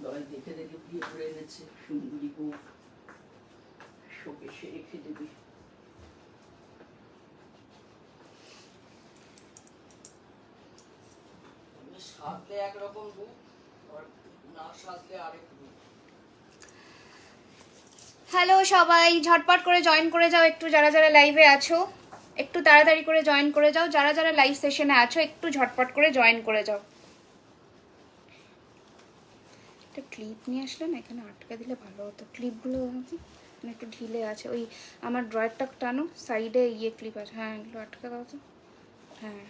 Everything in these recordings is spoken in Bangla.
বাবা দেখে দেখে বিয়ে করে এনেছে সুন্দরী বউ, শোকেশে রেখে দেবে। সাজলে একরকম রূপ, আর না সাজলে আরেক রূপ। হ্যালো সবাই, ঝটপট করে জয়েন করে যাও একটু, যারা যারা লাইভে আছো একটু তাড়াতাড়ি করে জয়েন করে যাও, যারা যারা লাইভ সেশনে আছো একটু ঝটপট করে জয়েন করে যাও। একটা ক্লিপ নিয়ে আসলে না, এখানে আটকে দিলে ভালো হতো। ক্লিপগুলো একটু ঢিলে আছে, ওই আমার ড্রয়ারটা টানো, সাইডে ক্লিপ আছে। হ্যাঁ এগুলো আটকে দাও তো। হ্যাঁ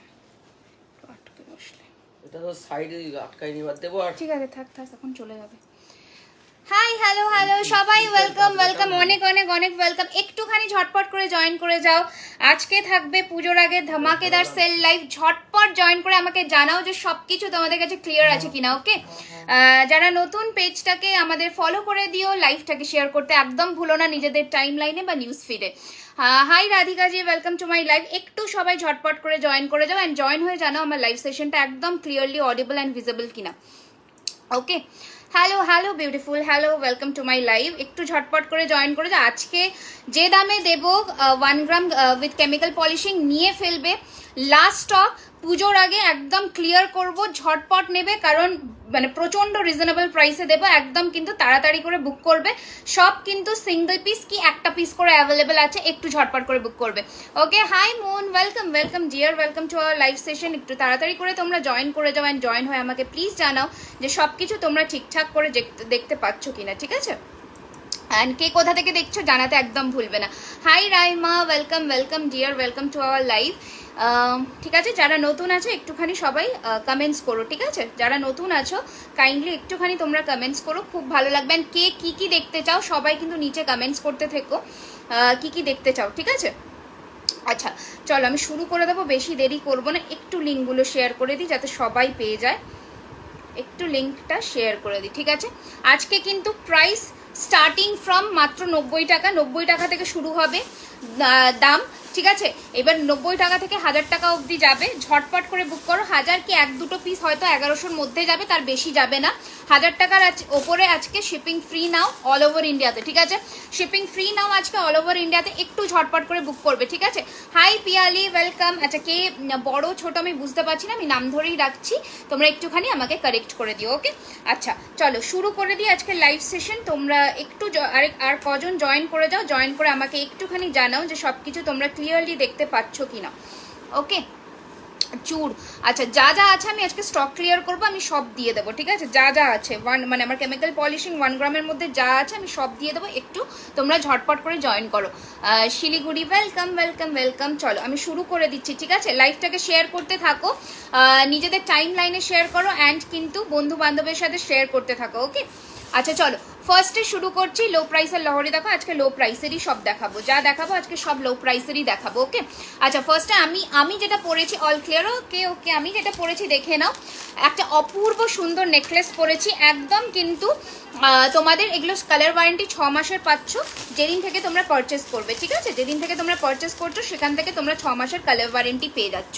একটু আটকে বসলে এটা তো সাইডে আটকাই নিবার দেবো। আর ঠিক আছে, থাক থাক, এখন চলে যাবে। হাই হ্যালো হ্যালো সবাই, ওয়েলকাম ওয়েলকাম, অনেক অনেক অনেক ওয়েলকাম। একটুখানি ঝটপট করে জয়েন করে যাও। আজকে থাকবে পুজোর আগে ধামাকেদার সেল লাইভ। ঝটপট জয়েন করে আমাকে জানাও যে সব কিছু তোমাদের কাছে ক্লিয়ার আছে কিনা। ওকে, যারা নতুন পেজটাকে আমাদের ফলো করে দিও, লাইভটাকে শেয়ার করতে একদম ভুলো না নিজেদের টাইম লাইনে বা নিউজ ফিডে। Hi Radhika ji, welcome to my live. একটু সবাই ঝটপট করে জয়েন করে যাও অ্যান্ড জয়েন হয়ে জানাও আমার লাইভ সেশনটা একদম ক্লিয়ারলি অডিবল অ্যান্ড ভিজিবল কিনা। Okay, hello hello beautiful, hello welcome to my live. একটু ঝটপট করে জয়েন করে যাও। আজকে যে দামে দেব 1 গ্রাম উইথ কেমিক্যাল পলিশিং নিয়ে ফেলবে। লাস্ট স্টক, পুজোর আগে একদম ক্লিয়ার করব, ঝটপট নেবে, কারণ মানে প্রচন্ড রিজনেবল প্রাইসে দেবো একদম, কিন্তু তাড়াতাড়ি করে বুক করবে। সব কিন্তু সিঙ্গেল পিস কি একটা পিস করে অ্যাভেলেবেল আছে, একটু ঝটপট করে বুক করবে। Okay, hi Moon, welcome welcome dear, welcome to our live session. একটু তাড়াতাড়ি করে তোমরা জয়েন করে যাও অ্যান্ড জয়েন হয়ে আমাকে প্লিজ জানাও যে সব কিছু তোমরা ঠিকঠাক করে দেখতে পাচ্ছ কিনা, ঠিক আছে? অ্যান্ড কে কোথা থেকে দেখছো জানাতে একদম ভুলবে না। Hi Raima, welcome welcome dear, welcome to our live. ঠিক আছে, যারা নতুন আছে একটুখানি সবাই কমেন্টস করো, ঠিক আছে? যারা নতুন আছো কাইন্ডলি একটুখানি তোমরা কমেন্টস করো, খুব ভালো লাগবে। অ্যান্ড কে কী কী দেখতে চাও সবাই কিন্তু নিচে কমেন্টস করতে থেকো, কী কী দেখতে চাও, ঠিক আছে? আচ্ছা চলো আমি শুরু করে দেবো, বেশি দেরি করবো না। একটু লিঙ্কগুলো শেয়ার করে দিই যাতে সবাই পেয়ে যায়। একটু লিঙ্কটা শেয়ার করে দিই, ঠিক আছে? আজকে কিন্তু প্রাইস স্টার্টিং ফ্রম মাত্র 90 টাকা, 90 টাকা থেকে শুরু হবে দাম, ঠিক আছে? এবার 90 টাকা থেকে 1000 টাকা অবধি যাবে। ঝটপট করে বুক করো। 1000 কি এক দুটো পিস হয়তো 1100-র মধ্যে যাবে, তার বেশি যাবে না। 1000 টাকার ওপরে আজকে shipping free now all over ইন্ডিয়াতে, ঠিক আছে? শিপিং ফ্রি নাও আজকে অল ওভার ইন্ডিয়াতে, একটু ঝটপট করে বুক করবে, ঠিক আছে? Hi Piyali, welcome. আচ্ছা কে বড় ছোট আমি বুঝতে পারছি না, আমি নাম ধরেই রাখছি, তোমরা একটুখানি আমাকে কারেক্ট করে দিও। ওকে, আচ্ছা চলো শুরু করে দিই আজকে লাইভ সেশন। তোমরা একটু আর কজন জয়েন করে যাও, জয়েন করে আমাকে একটুখানি জানাও যে সব কিছু তোমরা ক্লিয়ারলি দেখতে পাচ্ছ কিনা। ওকে, চুর, আচ্ছা যা যা আছে আমি আজকে স্টক ক্লিয়ার করবো, আমি সব দিয়ে দেবো, ঠিক আছে? যা যা আছে মানে আমার কেমিক্যাল পলিশিং 1 গ্রামের মধ্যে যা আছে আমি সব দিয়ে দেবো, একটু তোমরা ঝটপট করে জয়েন করো। Siliguri, welcome welcome welcome. চলো আমি শুরু করে দিচ্ছি, ঠিক আছে? লাইভটাকে শেয়ার করতে থাকো, নিজেদের টাইম লাইনে শেয়ার করো অ্যান্ড কিন্তু বন্ধু বান্ধবের সাথে শেয়ার করতে থাকো। ওকে, আচ্ছা চলো ফার্স্টে শুরু করছি। লো প্রাইসের লহরি দেখো, আজকে লো প্রাইসেরই সব দেখাবো, যা দেখাবো আজকে সব লো প্রাইসেরই দেখাবো। ওকে, আচ্ছা ফার্স্টে আমি যেটা পরেছি, অল ক্লিয়ার। ওকে ওকে, আমি যেটা পরেছি দেখে নাও। একটা অপূর্ব সুন্দর নেকলেস পরেছি একদম, কিন্তু তোমাদের এগুলো কালার ওয়ারেন্টি 6 মাসের পাচ্ছ যেদিন থেকে তোমরা পারচেস করবে, ঠিক আছে? যেদিন থেকে তোমরা পারচেস করছো সেখান থেকে তোমরা 6 মাসের কালার ওয়ারেন্টি পেয়ে যাচ্ছ,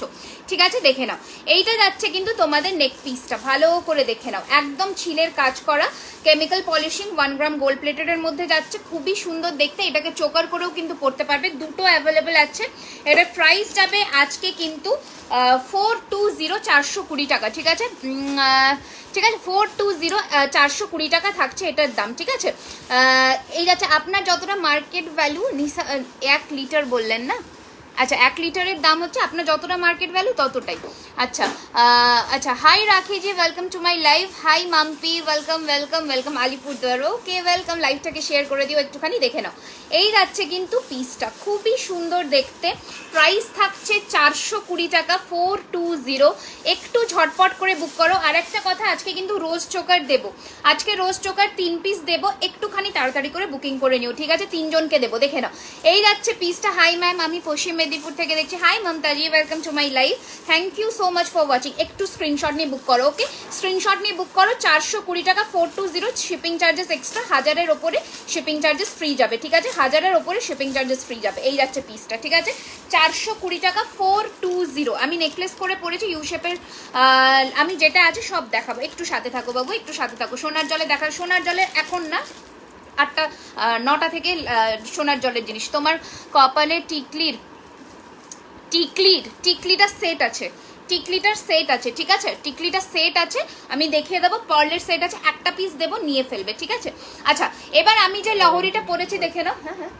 ঠিক আছে? দেখে নাও, এইটা যাচ্ছে কিন্তু তোমাদের নেক পিসটা, ভালো করে দেখে নাও, একদম ছিলের কাজ করা কেমিক্যাল পলিশিং 1 গ্রাম গোল্ড প্লেটেডের মধ্যে যাচ্ছে, খুবই সুন্দর দেখতে। এটাকে চোকার করেও কিন্তু পরতে পারবে, দুটো অ্যাভেলেবেল আছে। এটার প্রাইস যাবে আজকে কিন্তু 420, 420 টাকা, ঠিক আছে? ঠিক আছে, 420, 420 টাকা থাকছে এটার দাম, ঠিক আছে? এই যাচ্ছে আপনার যতটা মার্কেট ভ্যালু, 1 লিটার বললেন না? আচ্ছা 1 লিটারের দাম হচ্ছে আপনার যতটা মার্কেট ভ্যালু ততটাই। আচ্ছা আচ্ছা, hi Rakhi ji, welcome to my live. Hi Mampi, welcome welcome welcome. Alipurduar, okay welcome. লাইভটাকে শেয়ার করে দিও, একটুখানি দেখে নাও। এই যাচ্ছে কিন্তু পিসটা, খুবই সুন্দর দেখতে। প্রাইস থাকছে 420 টাকা, 420। একটু ঝটপট করে বুক করো। আর একটা কথা, আজকে কিন্তু রোজ চোকার দেবো, আজকে রোজ চোকার 3 পিস দেবো, একটুখানি তাড়াতাড়ি করে বুকিং করে নিও, ঠিক আছে? 3 জনকে দেবো, দেখে নাও। এই যাচ্ছে পিসটা। হাই ম্যাম, আমি পশ্চিম মেদিনীপুর মেদিনীপুর থেকে দেখছি। Hi Mamtaji, welcome to my live. Thank you so much for watching. একটু স্ক্রিনশট নিয়ে বুক করো, ওকে? স্ক্রিনশট নিয়ে বুক করো। 420 টাকা, 420, শিপিং চার্জেস এক্সট্রা, 1000-এর ওপরে শিপিং চার্জেস ফ্রি যাবে, ঠিক আছে? 1000-এর ওপরে শিপিং চার্জেস ফ্রি যাবে। এই যাচ্ছে পিসটা, ঠিক আছে? 420 টাকা, 420। আমি নেকলেস করে পরেছি ইউ শেপের। আমি যেটা আছে সব দেখাবো, একটু সাথে থাকো বাবু, একটু সাথে থাকো। সোনার জলে দেখা, সোনার জলে এখন না, 8টা থেকে সোনার জলের জিনিস। তোমার কপালে টিকলিটার সেট আছে, টিকলিটার সেট আছে, ঠিক আছে? টিকলিটার সেট আছে, আমি দেখিয়ে দেবো। পার্লের সেট আছে, একটা পিস দেবো, নিয়ে ফেলবে, ঠিক আছে? আচ্ছা, এবার আমি যে লহরিটা পরেছি দেখে নাও। হ্যাঁ হ্যাঁ।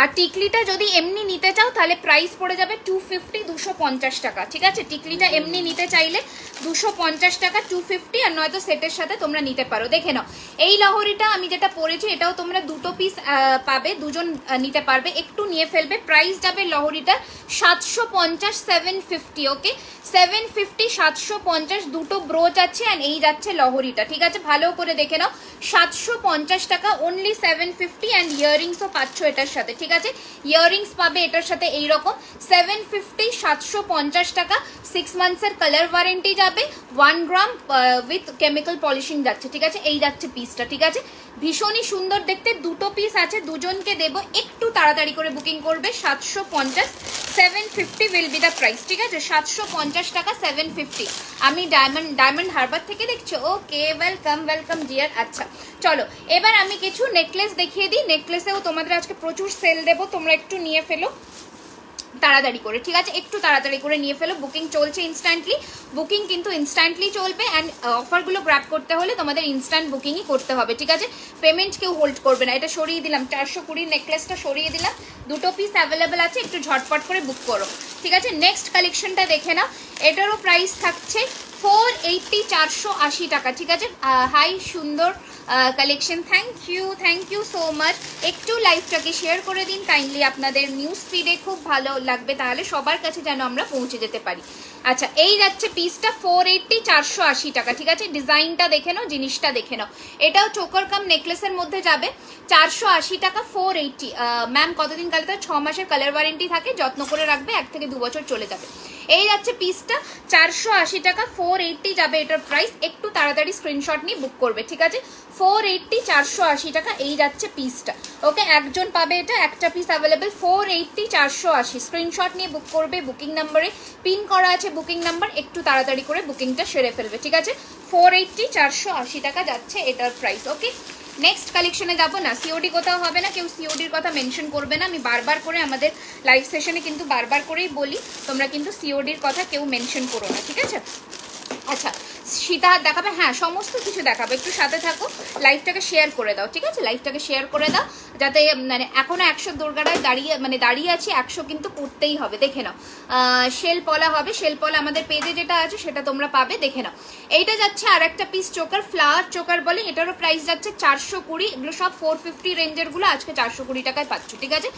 আর টিকলিটা যদি এমনি নিতে চাও তাহলে প্রাইস পড়ে যাবে 250, 250 টাকা, ঠিক আছে? টিকলিটা এমনি নিতে চাইলে 250 টাকা, 250, আর নয়তো সেটের সাথে তোমরা নিতে পারো। দেখে নাও, এই লহরিটা আমি যেটা পরেছি এটাও তোমরা দুটো পিস পাবে, দুজন নিতে পারবে, একটু নিয়ে ফেলবে। প্রাইস যাবে লহরিটা 750, 750, ওকে? 750, 750, দুটো ব্রোচ আছে, আর এই যাচ্ছে লহরিটা, ঠিক আছে? ভালো করে দেখে নাও, 750 টাকা, অনলি 750, অ্যান্ড ইয়াররিংসও পাচ্ছ এটার সাথে, ঠিক আছে? ইয়াররিংস পাবে এটার সাথে এইরকম। 750, 750 টাকা, 6 মান্থসের কালার ওয়ারেন্টি যাবে, 1 গ্রাম উইথ কেমিক্যাল পলিশিং যাচ্ছে, ঠিক আছে? এই যাচ্ছে পিসটা, ঠিক আছে? ভীষণই সুন্দর দেখতে, দুটো পিস আছে, দুজনকে দেবো, একটু তাড়াতাড়ি করে বুকিং করবে। 750, 750 উইল বি দ্য প্রাইস, ঠিক আছে? 750 টাকা, 750। আমি ডায়মন্ড হারবার থেকে দেখছো, ওকে? Welcome welcome deer. আচ্ছা চলো, এবার আমি কিছু নেকলেস দেখিয়ে দিই। নেকলেসেও তোমাদের আজকে প্রচুর সেল দেবো, তোমরা একটু নিয়ে ফেলো তাড়াতাড়ি করে, ঠিক আছে? একটু তাড়াতাড়ি করে নিয়ে ফেলো। বুকিং চলছে ইনস্ট্যান্টলি, বুকিং কিন্তু ইনস্ট্যান্টলি চলবে, অ্যান্ড অফারগুলো গ্র্যাব করতে হলে তোমাদের ইনস্ট্যান্ট বুকিংই করতে হবে, ঠিক আছে? পেমেন্ট কেউ হোল্ড করবে না। এটা সরিয়ে দিলাম, 420 নেকলেসটা সরিয়ে দিলাম, দুটো পিস অ্যাভেলেবেল আছে, একটু ঝটপট করে বুক করো, ঠিক আছে? নেক্সট কালেকশনটা দেখে নাও, এটারও প্রাইস থাকছে 480, 480 টাকা, ঠিক আছে? হাই সুন্দর collection, thank you so much. একটু লাইভটাকে শেয়ার করে দিন কাইন্ডলি, আপনাদের নিউজ ফিডে খুব ভালো লাগবে, তাহলে সবার কাছে যেন আমরা পৌঁছে যেতে পারি। আচ্ছা, এই যাচ্ছে পিসটা 480, 480 টাকা, ঠিক আছে? ডিজাইনটা দেখে নাও, জিনিসটা দেখে নাও। এটাও চোকার কাম নেকলেসের মধ্যে যাবে, 480 টাকা, 480। ম্যাম কতদিন কালে? তার 6 মাসের কালার ওয়ারেন্টি থাকে, যত্ন করে রাখবে, 1 থেকে 2 বছর চলে যাবে। এই যাচ্ছে পিসটা 480 টাকা, 480 যাবে এটার প্রাইস। একটু তাড়াতাড়ি স্ক্রিনশট নিয়ে বুক করবে, ঠিক আছে? 480, 480 টাকা, এই যাচ্ছে পিসটা, ওকে? একজন পাবে এটা, একটা পিস অ্যাভেলেবেল। 480, 480, স্ক্রিনশট নিয়ে বুক করবে। বুকিং নাম্বারে পিন করা আছে বুকিং নাম্বার, একটু তাড়াতাড়ি করে বুকিংটা সেরে ফেলবে, ঠিক আছে? 480, 480 টাকা যাচ্ছে এটার প্রাইস, ওকে? নেক্সট কালেকশনে যাবো না, সিওডি কোথাও হবে না, কেউ সিওডির কথা মেনশন করবে না। আমি বারবার করে আমাদের লাইভ সেশনে কিন্তু বারবার করেই বলি, তোমরা কিন্তু সিওডির কথা কেউ মেনশন করো না, ঠিক আছে? আচ্ছা, সীতাহার দেখাবে, হ্যাঁ সমস্ত কিছু দেখাবে, একটু সাথে থাকো। লাইভটাকে শেয়ার করে দাও, ঠিক আছে? লাইভটাকে শেয়ার করে দাও, যাতে মানে এখনো 100 দুর্গাটায় দাঁড়িয়ে আছি, 100 কিন্তু করতেই হবে। দেখে নাও, শেলপলা হবে, শেলপলা আমাদের পেজে যেটা আছে সেটা তোমরা পাবে, দেখে নাও। এইটা যাচ্ছে আর একটা পিস চোকার, ফ্লাওয়ার চোকার বলে, এটারও প্রাইস যাচ্ছে 420। এগুলো সব 450 রেঞ্জের গুলো, আজকে 420 টাকায় পাচ্ছ, ঠিক আছে?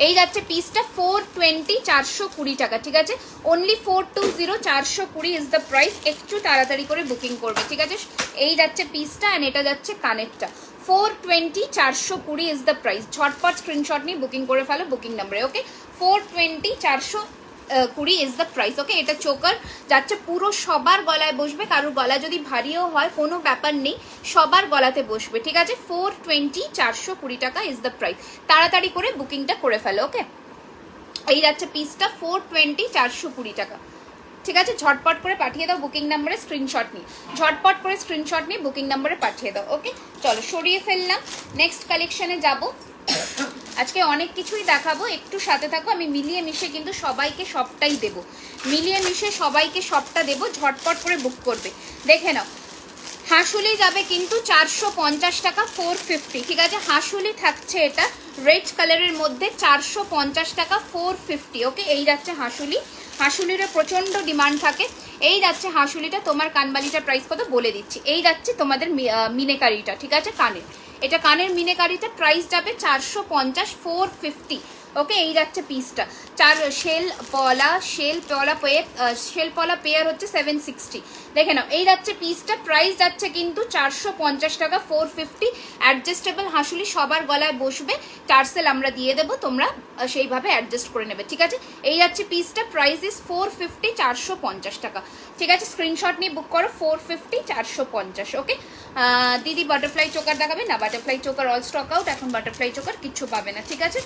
এই যাচ্ছে পিসটা 420, 420 টাকা, ঠিক আছে? Only 420, 420 is the price. একটু তাড়াতাড়ি করে বুকিং করবে, ঠিক আছে? এই যাচ্ছে পিসটা, অ্যান্ড এটা যাচ্ছে কানেরটা। 420, 420 ইজ দ্য প্রাইস। ঝটপট স্ক্রিনশট নিয়ে বুকিং করে ফেলো বুকিং নাম্বারে, ওকে? 420, 420 ইজ দ্য প্রাইস, ওকে? এটা চোকার যাচ্ছে, পুরো সবার গলায় বসবে, কারোর গলা যদি ভারীও হয় কোনো ব্যাপার নেই, সবার গলাতে বসবে, ঠিক আছে? 420, 420 টাকা ইজ দ্য প্রাইস। তাড়াতাড়ি করে বুকিংটা করে ফেলো, ওকে? এই যাচ্ছে পিসটা 420, 420 টাকা, ঠিক আছে? ঝটপট করে পাঠিয়ে দাও বুকিং নাম্বারে স্ক্রিনশট নিয়ে, ঝটপট করে স্ক্রিনশট নিয়ে বুকিং নাম্বারে পাঠিয়ে দাও, ওকে? চলো, সরিয়ে ফেললাম, নেক্সট কালেকশনে যাব। আজকে অনেক কিছুই দেখাবো, একটু সাথে থাকো। আমি মিলিয়ে মিশে কিন্তু সবাইকে সবটাই দেবো, মিলিয়ে মিশে সবাইকে সবটা দেবো, ঝটপট করে বুক করবে। দেখে নাও, হাঁসুলি যাবে কিন্তু 450 টাকা, 450, ঠিক আছে? হাঁসুলি থাকছে এটা রেড কালারের মধ্যে, 450 টাকা, 450, ওকে? এই যাচ্ছে হাঁসুলি, হাঁসুলিরও প্রচণ্ড ডিমান্ড থাকে। এই যাচ্ছে হাঁসুলিটা, তোমার কানবালিটার প্রাইস কত বলে দিচ্ছি। এই যাচ্ছে তোমাদের মিনেকারিটা, ঠিক আছে? কানের, এটা কানের মিনেকারিটা প্রাইস যাবে 450, 450, ওকে, এই যাচ্ছে পিসটা। শেল পলা পেয়ার হচ্ছে 760। দেখে নাও, এই যাচ্ছে পিসটা। প্রাইস যাচ্ছে কিন্তু 450 টাকা, 450। অ্যাডজাস্টেবল হাঁসুলি সবার গলায় বসবে, টার্সেল আমরা দিয়ে দেবো, তোমরা সেইভাবে অ্যাডজাস্ট করে নেবে, ঠিক আছে। এই যাচ্ছে পিসটা, প্রাইস ইজ 450, 450 টাকা, ঠিক আছে। স্ক্রিনশট নিয়ে বুক করো, 450, 450। ওকে দিদি, বাটারফ্লাই চোকার দেখাবে না? Butterfly choker all stock out, এখন বাটারফ্লাই চোকার কিচ্ছু পাবে না, ঠিক আছে।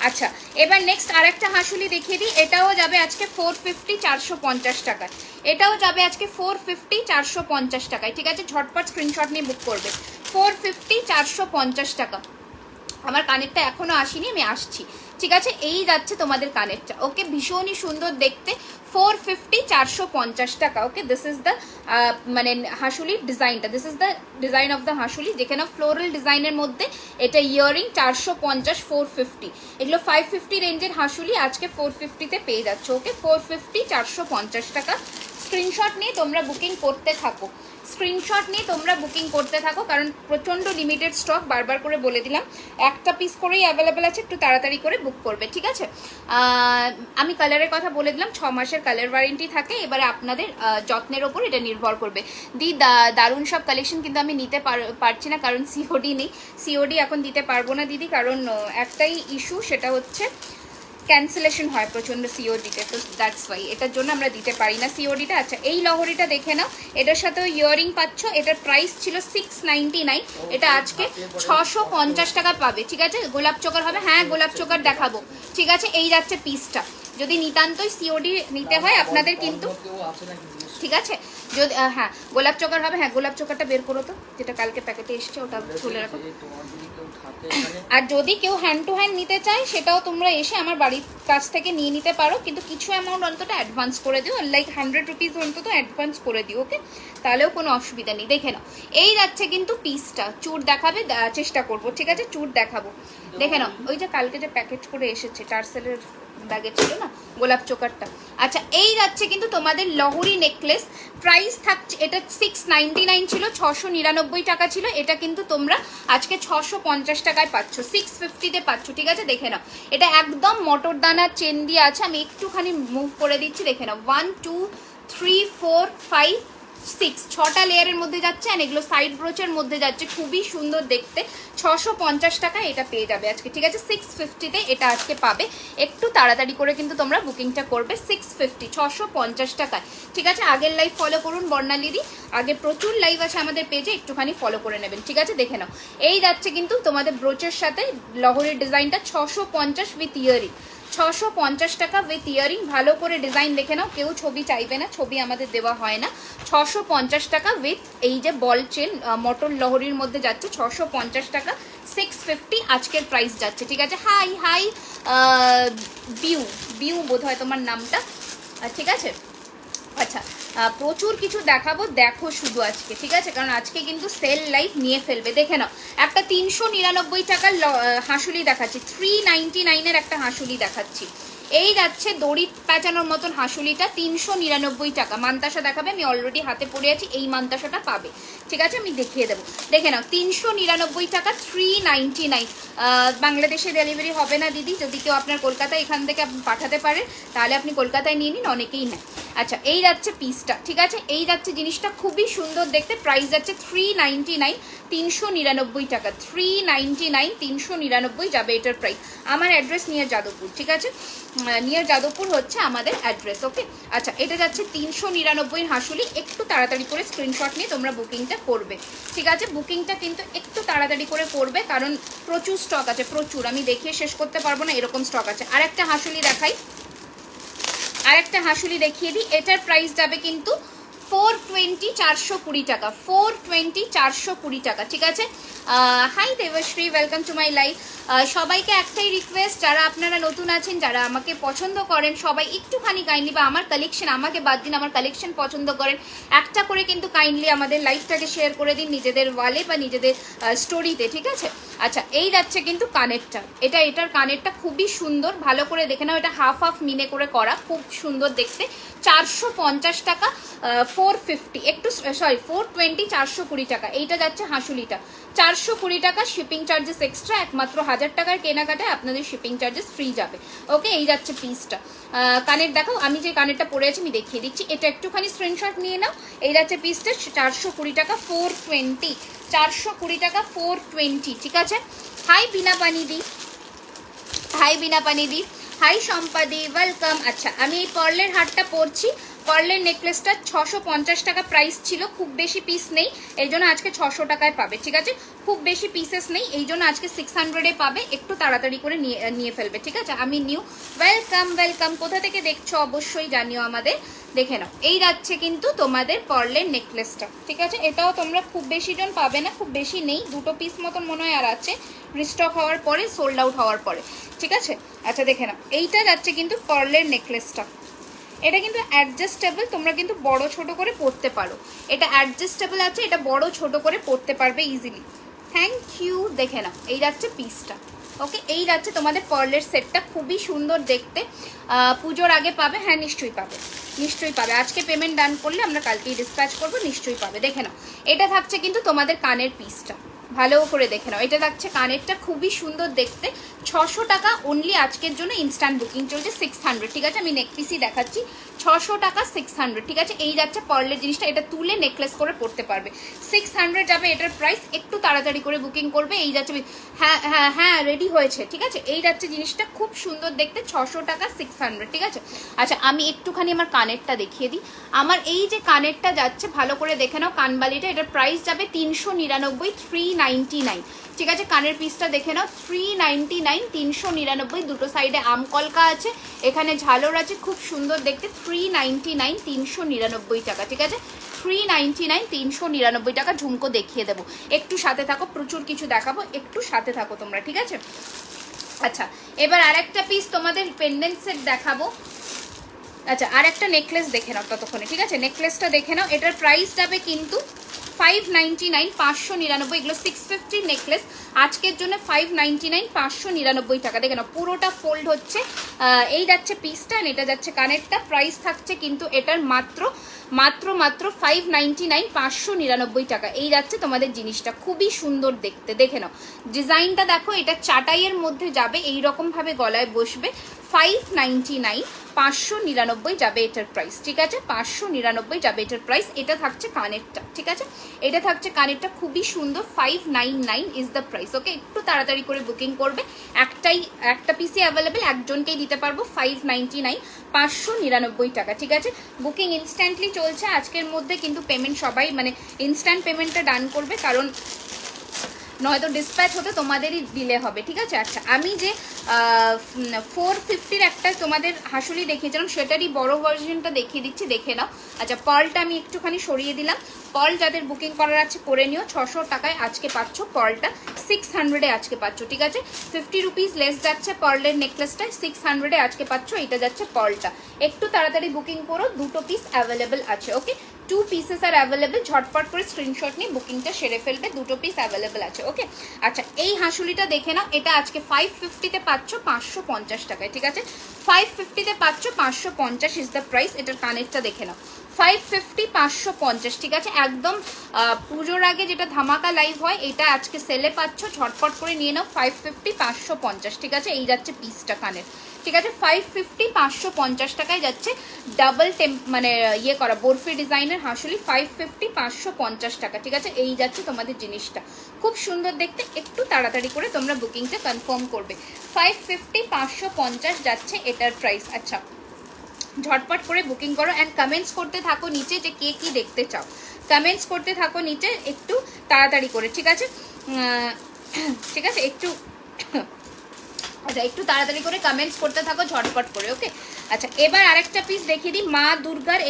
আচ্ছা, এবার নেক্সট আরেকটা হাঁসুলি দেখিয়ে দিই। এটাও যাবে আজকে 450, 450 টাকায়। এটাও যাবে আজকে 450, 450 টাকায়, ঠিক আছে। ঝটপট স্ক্রিনশট নিয়ে বুক করবে। 450, 450 টাকা। আমার কানেরটা এখনো আসেনি, আমি আসছি, ঠিক আছে। এই যাচ্ছে তোমাদের কানেরটা। ওকে, ভীষণই সুন্দর দেখতে, 450, 450 টাকা। ওকে, দিস ইজ দ্য মানে হাঁসুলির ডিজাইনটা, this is the design of the হাঁসুলি। যেখানে ফ্লোরাল ডিজাইনের মধ্যে এটা ইয়ারিং 450, 450। এগুলো 550 রেঞ্জের হাঁসুলি, আজকে 450-তে পেয়ে যাচ্ছে। ওকে, 450, 450 টাকা। স্ক্রিনশট নিয়ে তোমরা বুকিং করতে থাকো, স্ক্রিনশট নিয়ে তোমরা বুকিং করতে থাকো, কারণ প্রচণ্ড লিমিটেড স্টক, বারবার করে বলে দিলাম, একটা পিস করেই অ্যাভেলেবেল আছে, একটু তাড়াতাড়ি করে বুক করবে, ঠিক আছে। আমি কালারের কথা বলে দিলাম, 6 মাসের কালার ওয়ারেন্টি থাকে। এবারে আপনাদের যত্নের ওপর এটা নির্ভর করবে। দারুণ সব কালেকশন কিন্তু আমি নিতে পারছি না, কারণ সিওডি নেই। সিওডি এখন দিতে পারবো না দিদি, কারণ একটাই ইস্যু, সেটা হচ্ছে ক্যান্সেলেশন হয় প্রচণ্ড সিওডিতে, তো দ্যাটস ওয়াই এটার জন্য আমরা দিতে পারি না সিওডিটা। আচ্ছা, এই লহরিটা দেখে নাও, এটার সাথেও ইয়ারিং পাচ্ছ। এটার প্রাইস ছিল 699, এটা আজকে 650 টাকা পাবে, ঠিক আছে। গোলাপ চোকার হবে, হ্যাঁ গোলাপ চোকার দেখাবো, ঠিক আছে। এই যাচ্ছে পিসটা। যদি নিতান্তই সিওডি নিতে হয় আপনাদের কিন্তু, ঠিক আছে। যদি হ্যাঁ গোলাপ চোকার হবে, হ্যাঁ গোলাপ চোকারটা বের করো তো, যেটা কালকে প্যাকেটে এসছে, ওটা তুলে রাখো। আর যদি কেউ হ্যান্ড টু হ্যান্ড নিতে চায়, সেটাও তোমরা এসে আমার বাড়ির কাছ থেকে নিয়ে নিতে পারো, কিন্তু কিছু অ্যামাউন্ট অন্তত অ্যাডভান্স করে দিও, লাইক 100 রুপিস অন্তত অ্যাডভান্স করে দিও, ওকে, তাহলেও কোনো অসুবিধা নেই। দেখে নাও, এই যাচ্ছে কিন্তু পিসটা। চুর দেখাবে, চেষ্টা করবো, ঠিক আছে, চুর দেখাবো। দেখে নাও, ওই যে কালকে যে প্যাকেট করে এসেছে টার্সেলের ব্যাগে ছিল না গোলাপ চোকারটা। আচ্ছা, এই যাচ্ছে কিন্তু তোমাদের লহরি নেকলেস। প্রাইস থাকছে, এটা 699 ছিল, 699 টাকা ছিল। এটা কিন্তু তোমরা আজকে 650 টাকায় পাচ্ছ, 650-তে পাচ্ছ, ঠিক আছে। দেখে নাও, এটা একদম মটর দানার চেন দিয়ে আছে। আমি একটুখানি মুভ করে দিচ্ছি, দেখে নাও, 1 2 3 4 5 6, 6টা লেয়ারের মধ্যে যাচ্ছে, আর এগুলো সাইড ব্রোচের মধ্যে যাচ্ছে, খুবই সুন্দর দেখতে। 650 টাকায় এটা পেয়ে যাবে আজকে, ঠিক আছে। 650-তে এটা আজকে পাবে, একটু তাড়াতাড়ি করে কিন্তু তোমরা বুকিংটা করবে। 650, 650 টাকায়, ঠিক আছে। আগের লাইভ ফলো করুন বর্ণালীদি, আগে প্রচুর লাইভ আছে আমাদের পেজে, একটুখানি ফলো করে নেবেন, ঠিক আছে। দেখে নাও, এই যাচ্ছে কিন্তু তোমাদের ব্রোচের সাথে লহরির ডিজাইনটা, 650 উইথ ইয়ারিং, 650 টাকা উইথ ইয়ারিং। ভালো করে ডিজাইন দেখে নাও, কেউ ছবি চাইবে না, ছবি আমাদের দেওয়া হয় না। 650 টাকা উইথ এই যে বল চেন মটর লহরির মধ্যে যাচ্ছে, 650 টাকা, 650 আজকের প্রাইস যাচ্ছে, ঠিক আছে। হাই হাই বিউ বোধ হয় তোমার নামটা, ঠিক আছে। আচ্ছা, প্রচুর কিছু দেখাবো, দেখো শুধু আজকে, ঠিক আছে, কারণ আজকে কিন্তু সেল লাইভ নিয়ে ফেলবে। দেখে নাও, একটা 399 টাকার হাঁসুলি দেখাচ্ছি, 399-এর একটা হাঁসুলি দেখাচ্ছি। এই যাচ্ছে দড়ি প্যাঁচানোর মতন হাঁসুলিটা, 399 টাকা। মান্তাসা দেখাবে, আমি অলরেডি হাতে পড়ে আছি, এই মান্তাসাটা পাবে, ঠিক আছে, আমি দেখিয়ে দেবো। দেখে নাও, 399 টাকা, 399। বাংলাদেশে ডেলিভারি হবে না দিদি, যদি কেউ আপনার কলকাতায় এখান থেকে পাঠাতে পারে, তাহলে আপনি কলকাতায় নিয়ে নিন, অনেকেই নেয়। আচ্ছা, এই যাচ্ছে পিসটা, ঠিক আছে। এই যাচ্ছে জিনিসটা, খুবই সুন্দর দেখতে। প্রাইস যাচ্ছে 399, 399 টাকা, 399, 399 যাবে এটার প্রাইস। আমার অ্যাড্রেস নিয়ার যাদবপুর, ঠিক আছে, নিয়ার যাদবপুর হচ্ছে আমাদের অ্যাড্রেস, ওকে। আচ্ছা, এটা যাচ্ছে 399 হাঁসুলি। একটু তাড়াতাড়ি করে স্ক্রিনশট নিয়ে তোমরা বুকিংটা করবে, ঠিক আছে। বুকিংটা কিন্তু একটু তাড়াতাড়ি করে করবে, কারণ প্রচুর স্টক আছে, প্রচুর, আমি দেখিয়ে শেষ করতে পারবো না, এরকম স্টক আছে। আর একটা হাঁসুলি দেখাই, আরেকটা হাঁসুলি দেখিয়ে দিই। এটার প্রাইস যাবে কিন্তু 420, 420 টাকা, 420, 420 টাকা, ঠিক আছে। Hi Debashree, welcome to my live. সবাইকে একটাই রিকোয়েস্ট, যারা আপনারা নতুন আছেন, যারা আমাকে পছন্দ করেন, সবাই একটুখানি কাইন্ডলি, বা আমার কালেকশন, আমাকে বাদ দিন, আমার কালেকশন পছন্দ করেন, একটা করে কিন্তু কাইন্ডলি আমাদের লাইভটাকে শেয়ার করে দিন নিজেদের ওয়ালে বা নিজেদের স্টোরিতে, ঠিক আছে। আচ্ছা, এই যাচ্ছে কিন্তু কানেরটা, এটার কানেরটা খুবই সুন্দর, ভালো করে দেখে নাও। এটা হাফ হাফ মিনে করে করা, খুব সুন্দর দেখতে। 450 টাকা, 450, একটু সরি 420, 420 টাকা। এইটা যাচ্ছে হাঁসুলিটা 420 টাকা, শিপিং চার্জেস এক্সট্রা, একমাত্র 1000 টাকার কেনাকাটায় আপনাদের শিপিং চার্জেস ফ্রি যাবে। ওকে, এই যাচ্ছে পিসটা। কানের দেখাও, আমি যে কানেরটা পরে আছি আমি দেখিয়ে দিচ্ছি, এটা একটুখানি স্ক্রিনশট নিয়ে নাও। এই যাচ্ছে পিসটা 420 টাকা, 420, 420 টাকা 420, ঠিক আছে। হাই বিনা পানি দি, হাই বিনা পানি দি, হাই সম্পাদি, ওয়েলকাম। আচ্ছা, আমি এই পার্লের হারটা পরছি, পার্লের নেকলেসটা 650 টাকা প্রাইস ছিল, খুব বেশি পিস নেই এই জন্য আজকে 600 টাকায় পাবে, ঠিক আছে। খুব বেশি পিসেস নেই এই জন্য আজকে 600-এ পাবে, একটু তাড়াতাড়ি করে নিয়ে ফেলবে, ঠিক আছে। আমি নিউ, ওয়েলকাম ওয়েলকাম। কোথা থেকে দেখছো অবশ্যই জানিও আমাদের, দেখে নাও। এই যাচ্ছে কিন্তু তোমাদের পার্লের নেকলেসটা, ঠিক আছে। এটাও তোমরা খুব বেশি জন পাবে না, খুব বেশি নেই, 2 পিস মতন মনে হয় আর আছে, রিস্টক হওয়ার পরে, সোল্ড আউট হওয়ার পরে, ঠিক আছে। আচ্ছা দেখে নাও, এইটা যাচ্ছে কিন্তু পার্লের নেকলেসটা, এটা কিন্তু অ্যাডজাস্টেবল, তোমরা কিন্তু বড় ছোট করে পরতে পারো, এটা অ্যাডজাস্টেবল আছে, এটা বড় ছোট করে পরতে পারবে ইজিলি। থ্যাংক ইউ, দেখে নাও। এই যাচ্ছে পিসটা, ওকে। এই যাচ্ছে তোমাদের পার্লের সেটটা, খুবই সুন্দর দেখতে, পুজোর আগে পাবে, হ্যাঁ নিশ্চয়ই পাবে, নিশ্চয়ই পাবে। আজকে পেমেন্ট ডান করলে আমরা কালকেই ডিসপ্যাচ করবো, নিশ্চয়ই পাবে। দেখে নাও, এটা থাকছে কিন্তু তোমাদের কানের পিসটা, ভালো করে দেখে নাও। এটা থাকছে কানেরটা, খুবই সুন্দর দেখতে, 600 টাকা অনলি আজকের জন্য, ইনস্ট্যান্ট বুকিং চলছে 600, ঠিক আছে। আমি নেক পিসই দেখাচ্ছি, 600 টাকা 600, ঠিক আছে। এই যাচ্ছে পার্লের জিনিসটা, এটা তুলে নেকলেস করে পড়তে পারবে, 600 যাবে এটার প্রাইস, একটু তাড়াতাড়ি করে বুকিং করবে। এই যাচ্ছে, হ্যাঁ হ্যাঁ হ্যাঁ রেডি হয়েছে, ঠিক আছে। এই যাচ্ছে জিনিসটা, খুব সুন্দর দেখতে, 600 টাকা 600, ঠিক আছে। আচ্ছা, আমি একটুখানি আমার কানেরটা দেখিয়ে দিই। আমার এই যে কানেরটা যাচ্ছে, ভালো করে দেখে নাও, কানবালিটা, এটার প্রাইস যাবে 399, 399, ঠিক আছে। কানের পিসটা দেখে নাও, 399, 399, দুটো সাইডে আমকলকা আছে, এখানে ঝালর আছে, খুব সুন্দর দেখতে, 399, 399 টাকা, ঠিক আছে। 399, 399 টাকা। ঝুমকো দেখিয়ে দেবো, একটু সাথে থাকো, প্রচুর কিছু দেখাবো, একটু সাথে থাকো তোমরা, ঠিক আছে। আচ্ছা, এবার আরেকটা পিস তোমাদের পেন্ডেন্ট সেট দেখাবো। আচ্ছা, আর একটা নেকলেস দেখে নাও ততক্ষণে, ঠিক আছে। নেকলেসটা দেখে নাও, এটার প্রাইস যাবে কিন্তু 599, 599, এগুলো 650 নেকলেস, আজকের জন্য 599, 599 টাকা। দেখে নাও, পুরোটা ফোল্ড হচ্ছে, এই যাচ্ছে পিসটা, এটা যাচ্ছে কানেরটা, প্রাইস থাকছে কিন্তু এটার মাত্র 599, 599 টাকা। এই যাচ্ছে তোমাদের জিনিসটা, খুবই সুন্দর দেখতে, দেখে নাও ডিজাইনটা দেখো, এটা চাটাইয়ের মধ্যে যাবে, এইরকমভাবে গলায় বসবে, 599, 599 যাবে এটার প্রাইস, ঠিক আছে। 599 যাবে এটার প্রাইস। এটা থাকছে কানেরটা, ঠিক আছে, এটা থাকছে কানেরটা, খুবই সুন্দর, 599 ইজ দ্য প্রাইস, ওকে। একটু তাড়াতাড়ি করে বুকিং করবে, একটা পিসি অ্যাভেলেবেল, একজনকেই দিতে পারবো, 599, 599 টাকা, ঠিক আছে। বুকিং ইনস্ট্যান্টলি চলছে আজকের মধ্যে, কিন্তু পেমেন্ট সবাই মানে ইনস্ট্যান্ট পেমেন্টটা ডান করবে, কারণ নয়তো ডিসপ্যাচ হতে তোমাদেরই ডিলে হবে, ঠিক আছে। আচ্ছা, আমি যে 450-র একটা তোমাদের হাসুলি দেখিয়েছিলাম, সেটারই বড় ভার্সনটা দেখিয়ে দিচ্ছি, দেখে নাও। আচ্ছা, পার্লটা আমি একটুখানি সরিয়ে দিলাম, পার্ল যাদের বুকিং করার আছে করে নিও, 600 টাকায় আজকে পাচ্ছ, পার্লটা 600-এ আজকে পাচ্ছ, ঠিক আছে। 50 রুপিস লেস যাচ্ছে পার্লের নেকলেসটায়, 600-এ আজকে পাচ্ছ, এটা যাচ্ছে পার্লটা। একটু তাড়াতাড়ি বুকিং করো, 2 পিস অ্যাভেলেবেল আছে, ওকে। 2 পিসেস আর অ্যাভেলেবেল, ঝটপট করে স্ক্রিনশট নিয়ে বুকিংটা সেরে ফেলবে, 2 পিস অ্যাভেলেবেল আছে, ওকে। আচ্ছা, এই হাঁসুলিটা দেখে নাও, এটা আজকে 550-তে পাচ্ছ, 550 টাকায়, ঠিক আছে। 550-তে পাচ্ছ, 550 ইজ দ্য প্রাইস। এটার কানেরটা দেখে নাও, 550, 550, ঠিক আছে। একদম পুজোর আগে যেটা ধামাকা লাইভ হয়, এটা আজকে সেলে পাচ্ছ, ঝটপট করে নিয়ে নাও, 550, 550, ঠিক আছে। এই যাচ্ছে পিসটা কানের, ঠিক আছে। 550, 550 টাকায় যাচ্ছে, ডাবল মানে ইয়ে করা বরফি ডিজাইনের হাঁসুলি, 550, 550 টাকা, ঠিক আছে। এই যাচ্ছে তোমাদের জিনিসটা, খুব সুন্দর দেখতে, একটু তাড়াতাড়ি করে তোমরা বুকিংটা কনফার্ম করবে, 550, 550 যাচ্ছে এটার প্রাইস। আচ্ছা, ঝটপট করে বুকিং করো অ্যান্ড কমেন্টস করতে থাকো নিচে যে কে কি দেখতে চাও, কমেন্টস করতে থাকো নিচে একটু তাড়াতাড়ি করে, ঠিক আছে, ঠিক আছে। আচ্ছা, একটু তাড়াতাড়ি করে কমেন্টস করতে থাকো ঝটপট করে, ওকে। আচ্ছা, এবার আরেকটা পিস দেখিয়ে দিই, মা দুর্গার,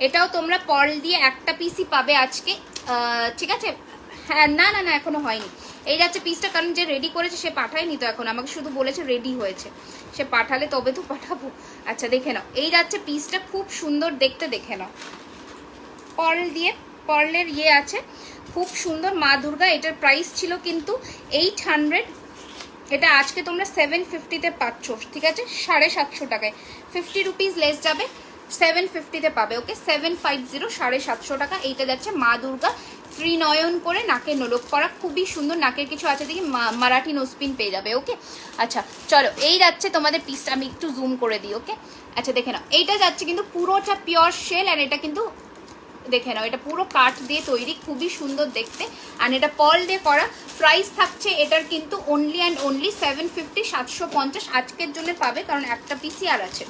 এটাও তোমরা পার্ল দিয়ে একটা পিসই পাবে আজকে, ঠিক আছে। হ্যাঁ, না না না, এখনো হয়নি। এই যাচ্ছে পিসটা, কারণ যে রেডি করেছে সে পাঠায়নি তো এখন, আমাকে শুধু বলেছে রেডি হয়েছে, সে পাঠালে তবে তো পাঠাবো। আচ্ছা, দেখে নাও, এই যাচ্ছে পিসটা, খুব সুন্দর দেখতে, দেখে নাও, পার্ল দিয়ে, পার্লের ইয়ে আছে, খুব সুন্দর, মা দুর্গা। এটার প্রাইস ছিল কিন্তু 800, এটা আজকে তোমরা 750-তে পাচ্ছ, ঠিক আছে, 750 টাকায়, 50 রুপিস লেস যাবে, 750-তে পাবে। ওকে 750, 750 টাকা। এইটা যাচ্ছে মা দুর্গা ত্রিনয়ন করে নাকে নোলক করা, খুবই সুন্দর। নাকের কিছু আছে দেখি, মারাঠি নোসপিন পেয়ে যাবে। ওকে আচ্ছা চলো, এই যাচ্ছে তোমাদের পিসটা, আমি একটু জুম করে দিই। ওকে আচ্ছা দেখে নাও, এইটা যাচ্ছে কিন্তু পুরোটা পিওর শেল, আর এটা কিন্তু দেখে নাও এটা পুরো কাঠ দিয়ে তৈরি, খুবই সুন্দর দেখতে। আর এটা পল দিয়ে করা। প্রাইস থাকছে এটার কিন্তু অনলি অ্যান্ড অনলি 750, 750 আজকের জন্য পাবে, কারণ একটা পিসি আর আছে,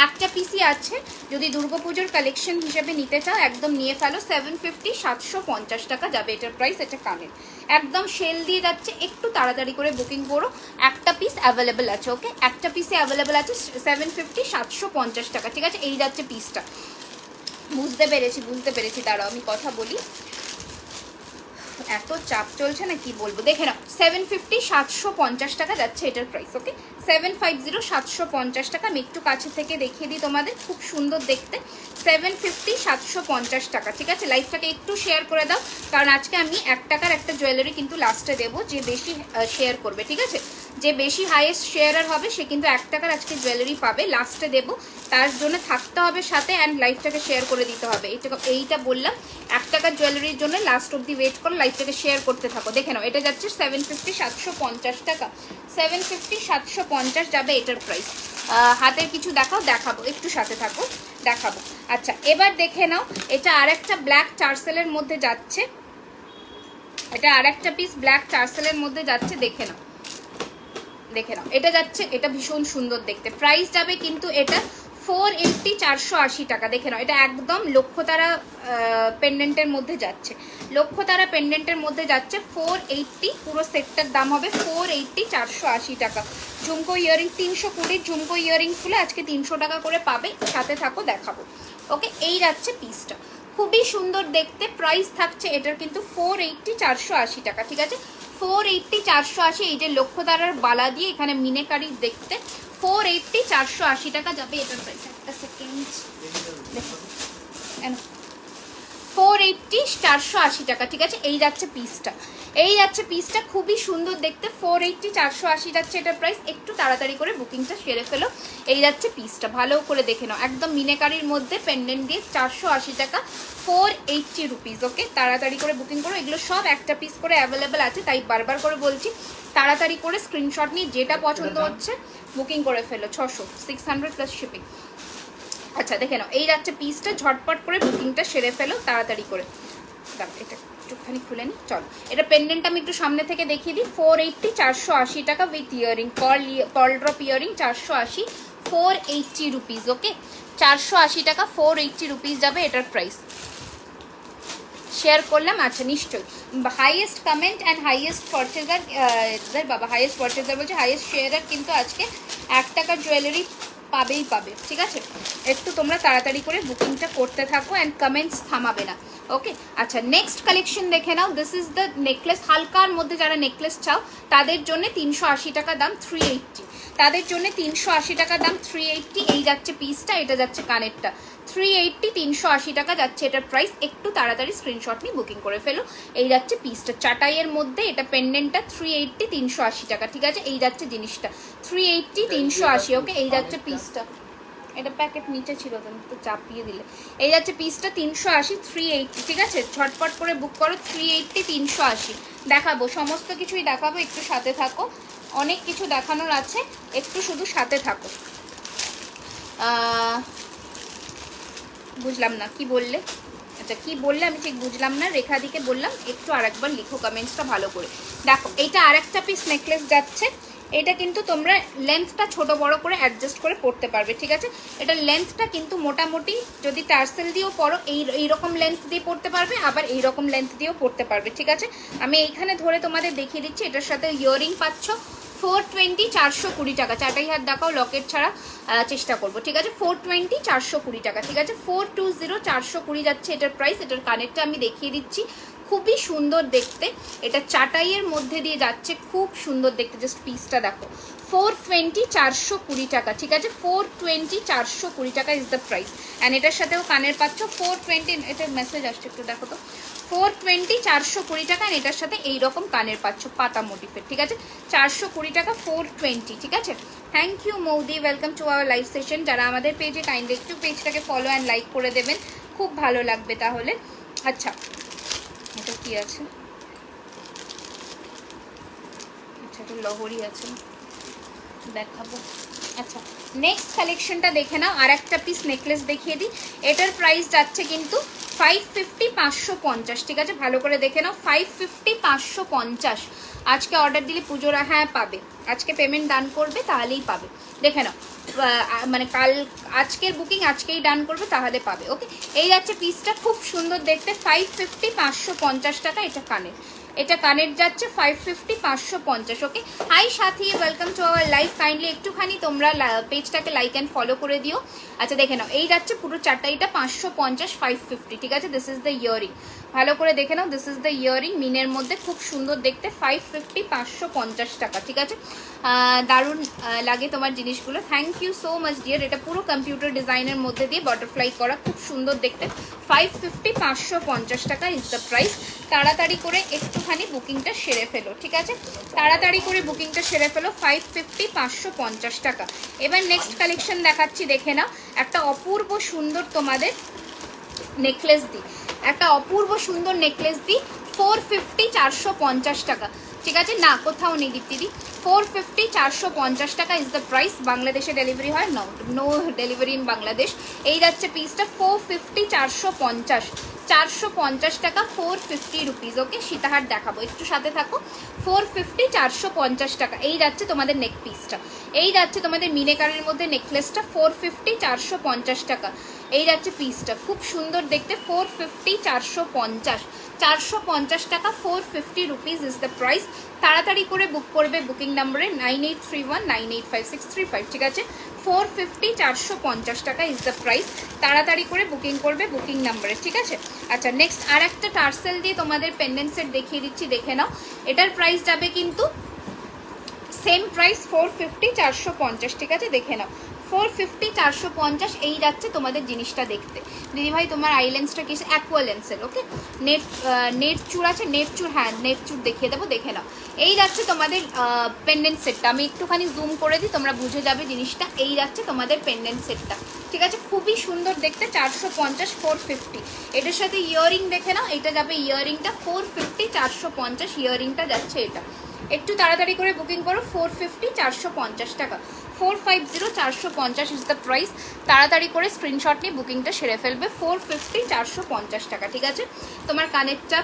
একটা পিসি আছে। যদি দুর্গাপুজোর কালেকশন হিসেবে নিতে চাও একদম নিয়ে ফেলো। 750, 750 টাকা যাবে এটার প্রাইস। এটা কানের একদম সেল দিয়ে যাচ্ছে, একটু তাড়াতাড়ি করে বুকিং করো, একটা পিস অ্যাভেলেবেল আছে। ওকে একটা পিসে অ্যাভেলেবেল আছে 750, 750 টাকা। ঠিক আছে, এই যাচ্ছে পিসটা। বুঝতে পেরেছি দাঁড়াও আমি কথা বলি, এত চাপ চলছে না কি বলবো। দেখে নাও 750, 750 টাকা যাচ্ছে এটার প্রাইস। ওকে 750, 750 টাকা। আমি একটু কাছে থেকে দেখিয়ে দিই তোমাদের, খুব সুন্দর দেখতে। 750, 750 টাকা। ঠিক আছে, লাইভটাকে একটু শেয়ার করে দাও, কারণ আজকে আমি 1 টাকার একটা জুয়েলারি কিন্তু লাস্টে দেবো, যে বেশি শেয়ার করবে। ঠিক আছে, যে বেশি হাইয়েস্ট শেয়ারার হবে সে কিন্তু 1 টাকার আজকে জুয়েলারি পাবে, লাস্টে দেবো। তার জন্য থাকতে হবে সাথে, অ্যান্ড লাইভটাকে শেয়ার করে দিতে হবে। এইটা বললাম, 1 টাকার জুয়েলারির জন্য লাস্ট অব্দি ওয়েট করো, লাইভটাকে শেয়ার করতে থাকো। দেখে নাও এটা যাচ্ছে 750, 750 টাকা। 750, 750 যাবে এটার প্রাইস। হাতের কিছু দেখাবো, একটু সাথে থাকো, দেখাবো। আচ্ছা এবার দেখে নাও, এটা আরেকটা ব্ল্যাক চার্সেলের মধ্যে যাচ্ছে, এটা আরেকটা পিস ব্ল্যাক চার্সেলের মধ্যে যাচ্ছে। দেখে নাও এটা যাচ্ছে, এটা ভীষণ সুন্দর দেখতে। প্রাইস যাবে কিন্তু এটা 480, 480 টাকা। দেখে নাও এটা একদম লক্ষ্যতারা পেন্ডেন্টের মধ্যে যাচ্ছে, লক্ষ্যতারা পেন্ডেন্টের মধ্যে যাচ্ছে। 480 পুরো সেটটার দাম হবে 480, 480 টাকা। ঝুমকো ইয়ারিং 320 ঝুমকো ইয়ারিংসগুলো আজকে 300 টাকা করে পাবে, সাথে থাকো দেখাবো। ওকে এই যাচ্ছে পিসটা, খুবই সুন্দর দেখতে। প্রাইস থাকছে এটার কিন্তু 480, 480 টাকা। ঠিক আছে 480, 480। এই যে লক্ষ্যতারার বালা দিয়ে এখানে মিনেকারি দেখতে, 480, 480 টাকা যাবে এটার প্রাইস। একটা সেকেন্ড, 480, 480 টাকা। ঠিক আছে এই যাচ্ছে পিসটা, খুবই সুন্দর দেখতে। 480, 480 যাচ্ছে এটার প্রাইস। একটু তাড়াতাড়ি করে বুকিংটা সেরে ফেলো। এই যাচ্ছে পিসটা, ভালো করে দেখে নাও, একদম মিনেকারির মধ্যে পেন্ডেন্ট দিয়ে 480 টাকা, 480 রুপিস। ওকে তাড়াতাড়ি করে বুকিং করো, এগুলো সব একটা পিস করে অ্যাভেলেবেল আছে, তাই বারবার করে বলছি তাড়াতাড়ি করে স্ক্রিনশট নিয়ে যেটা পছন্দ হচ্ছে বুকিং করে ফেলো। 600 প্লাস শিপিং। আচ্ছা দেখে নাও এই যাচ্ছে পিসটা, ঝটপট করে বুকিংটা সেরে ফেলো তাড়াতাড়ি করে। এটা একটুখানি খুলে নিই, চলো এটা পেন্ডেন্টটা আমি একটু সামনে থেকে দেখিয়ে দিই। 480, 480 টাকা with earring, pearl drop earring 480, 480 rupees. Okay 480 টাকা, 480 রুপিস যাবে এটার প্রাইস। শেয়ার করলাম, আচ্ছা নিশ্চয়ই। Highest comment and highest purchaser, বাবা হাইয়েস্ট পারচেজার বলছে, হাইয়েস্ট শেয়ারার কিন্তু আজকে 1 টাকার জুয়েলারি পাবে। ঠিক আছে একটু তোমরা তাড়াতাড়ি করে বুকিংটা করতে থাকো, অ্যান্ড কমেন্টস থামাবে না। ওকে আচ্ছা নেক্সট কালেকশন দেখে নাও। দিস ইজ দ্য নেকলেস, হালকার মধ্যে যারা নেকলেস চাও তাদের জন্য 380 টাকা দাম, 380 তাদের জন্য 380 টাকা দাম, 380। এই যাচ্ছে পিসটা, এটা যাচ্ছে কানেরটা, 380, 380 টাকা যাচ্ছে এটার প্রাইস। একটু তাড়াতাড়ি স্ক্রিনশট নিয়ে বুকিং করে ফেলো। এই যাচ্ছে পিসটা চাটাইয়ের মধ্যে, এটা পেন্ডেন্টটা 380, 380 টাকা। ঠিক আছে এই যাচ্ছে জিনিসটা 380, 380। ওকে এই যাচ্ছে পিসটা, এটা প্যাকেট নিচে ছিল তো চাপিয়ে দিলে। এই যাচ্ছে পিসটা 380, 380। ঠিক আছে ঝটপট করে বুক করো, 380, 380 দেখাবো, সমস্ত কিছুই দেখাবো, একটু সাথে থাকো, অনেক কিছু দেখানোর আছে, একটু শুধু সাথে থাকো। বুঝলাম না কি বললে, আচ্ছা কি বললে আমি ঠিক বুঝলাম না। রেখাদিকে বললাম একটু আরেকবার লিখো কমেন্টসটা ভালো করে। দেখো এটা আরেকটা পিস নেকলেস যাচ্ছে, এটা কিন্তু তোমরা লেন্থটা ছোট বড় করে অ্যাডজাস্ট করে পরতে পারবে। ঠিক আছে এটা লেন্থটা কিন্তু মোটামুটি যদি টার্সেল দিয়েও পরো এইরকম লেন্থ দিয়ে পরতে পারবে, আবার এইরকম লেন্থ দিয়েও পরতে পারবে। ঠিক আছে আমি এইখানে ধরে তোমাদের দেখিয়ে দিচ্ছি। এটার সাথে ইয়ারিং পাচ্ছ 420, 420 টাকা। চারটাই হাত দেখাও, লকেট ছাড়া চেষ্টা করবো। ঠিক আছে 420, 420 টাকা। ঠিক আছে 420, 420 যাচ্ছে এটার প্রাইস। এটার কানেরটা আমি দেখিয়ে দিচ্ছি, খুবই সুন্দর দেখতে। এটা চাটাইয়ের মধ্যে দিয়ে যাচ্ছে, খুব সুন্দর দেখতে। জাস্ট পিসটা দেখো, 420 420 টাকা, ঠিক আছে? 420 420 টাকা ইজ দ্য প্রাইস। অ্যান্ড এটার সাথেও কানের পাচ্ছ 420, এটার মেসেজ আসছে একটু দেখো তো, 420 420 টাকা। অ্যান্ড এটার সাথে এইরকম কানের পাচ্ছ পাতা মোটিফের, ঠিক আছে? 420 টাকা 420, ঠিক আছে? থ্যাংক ইউ মৌদি, welcome to our live session. যারা আমাদের পেজে কাইন্ডলি একটু পেজটাকে ফলো অ্যান্ড লাইক করে দেবেন, খুব ভালো লাগবে তাহলে। আচ্ছা, এটা কি আছে? আচ্ছা, এটা লহরি আছে, দেখাবো। আচ্ছা, নেক্সট কালেকশনটা দেখে নাও। আর একটা পিস নেকলেস দেখিয়ে দিই। এটার প্রাইস যাচ্ছে কিন্তু 550 550, ঠিক আছে? ভালো করে দেখে নাও, 550 550। আজকে অর্ডার দিলে পুজোর, হ্যাঁ পাবে, আজকে পেমেন্ট ডান করবে তাহলেই পাবে। দেখে নাও, মানে কাল আজকের বুকিং আজকেই ডান করবে তাহলে পাবে, ওকে? এই যাচ্ছে পিসটা, খুব সুন্দর দেখতে, 550 550 টাকা। এটা কানের, এটা কানের যাচ্ছে 550 550, ওকে? High Sathi, welcome to our live. Kindly একটুখানি তোমরা পেজটাকে লাইক অ্যান্ড ফলো করে দিও। আচ্ছা, দেখে নাও, এই যাচ্ছে পুরো চারটাইটা 550 550, ঠিক আছে? দিস ইজ দ্য ইয়ারিং, ভালো করে দেখে নাও। দিস ইজ দ্য ইয়ারিং, মিনের মধ্যে, খুব সুন্দর দেখতে, 550 550 টাকা, ঠিক আছে? দারুণ লাগে তোমার জিনিসগুলো। Thank you so much dear. এটা পুরো কম্পিউটার ডিজাইনের মধ্যে দিয়ে বাটারফ্লাই করা, খুব সুন্দর দেখতে, 550 550 টাকা ইজ দ্য প্রাইস। তাড়াতাড়ি করে একটুখানি বুকিংটা সেরে ফেলো, ঠিক আছে? তাড়াতাড়ি করে বুকিংটা সেরে ফেলো, 550 550 টাকা। এবার নেক্সট কালেকশন দেখাচ্ছি, দেখে নাও। একটা অপূর্ব সুন্দর তোমাদের নেকলেস দিই, একটা অপূর্ব সুন্দর নেকলেস দিই, 450 450 টাকা, ঠিক আছে? না, কোথাও নেই দীপ্তিদি, 450 450 টাকা ইজ দ্য প্রাইস। বাংলাদেশে ডেলিভারি হয়? No delivery in Bangladesh. এই যাচ্ছে পিসটা 450 450 450 টাকা, 450 রুপিস, ওকে? সীতাহার দেখাবো, একটু সাথে থাকো। 450 450 টাকা। এই যাচ্ছে তোমাদের নেক পিসটা, এই যাচ্ছে তোমাদের মিনেকারের মধ্যে নেকলেসটা, 450 450 টাকা। এই যাচ্ছে পিসটা, খুব সুন্দর দেখতে, 450 450 450 টাকা, 450 রুপিস ইজ দ্য প্রাইস। তাড়াতাড়ি করে বুক করবে বুকিং নাম্বারে 9831985635, ঠিক আছে? 450 450 টাকা ইজ দ্য প্রাইস। তাড়াতাড়ি করে বুকিং করবে বুকিং নাম্বারে, ঠিক আছে? আচ্ছা, নেক্সট আর একটা টার্সেল দিয়ে তোমাদের পেন্ডেন্ট সেট দেখিয়ে দিচ্ছি, দেখে নাও। এটার প্রাইস যাবে কিন্তু সেম প্রাইস, 450 450, ঠিক আছে? দেখে নাও, 450 450। এই যাচ্ছে তোমাদের জিনিসটা দেখতে। দিদিভাই তোমার আইলেন্সটা কি? অ্যাকোয়ালেন্সের, ওকে? নেট চুর আছে, নেট চুর, হ্যাঁ নেট চুর দেখিয়ে দেবো, দেখে নাও। এই যাচ্ছে তোমাদের পেন্ডেন্ট সেটটা, আমি একটুখানি জুম করে দিই, তোমরা বুঝে যাবে জিনিসটা। এই যাচ্ছে তোমাদের পেন্ডেন্ট সেটটা, ঠিক আছে? খুবই সুন্দর দেখতে, 450 450। এটার সাথে ইয়ারিং দেখে নাও, এটা যাবে ইয়ারিংটা 450 450, ইয়ারিংটা যাচ্ছে এটা। একটু তাড়াতাড়ি করে বুকিং করো, 450 450 টাকা, 450 450 ইজ দ্য প্রাইস। তাড়াতাড়ি করে স্ক্রিনশট নিয়ে বুকিংটা সেরে ফেলবে, 450 450 টাকা, ঠিক আছে? তোমার কানেরটা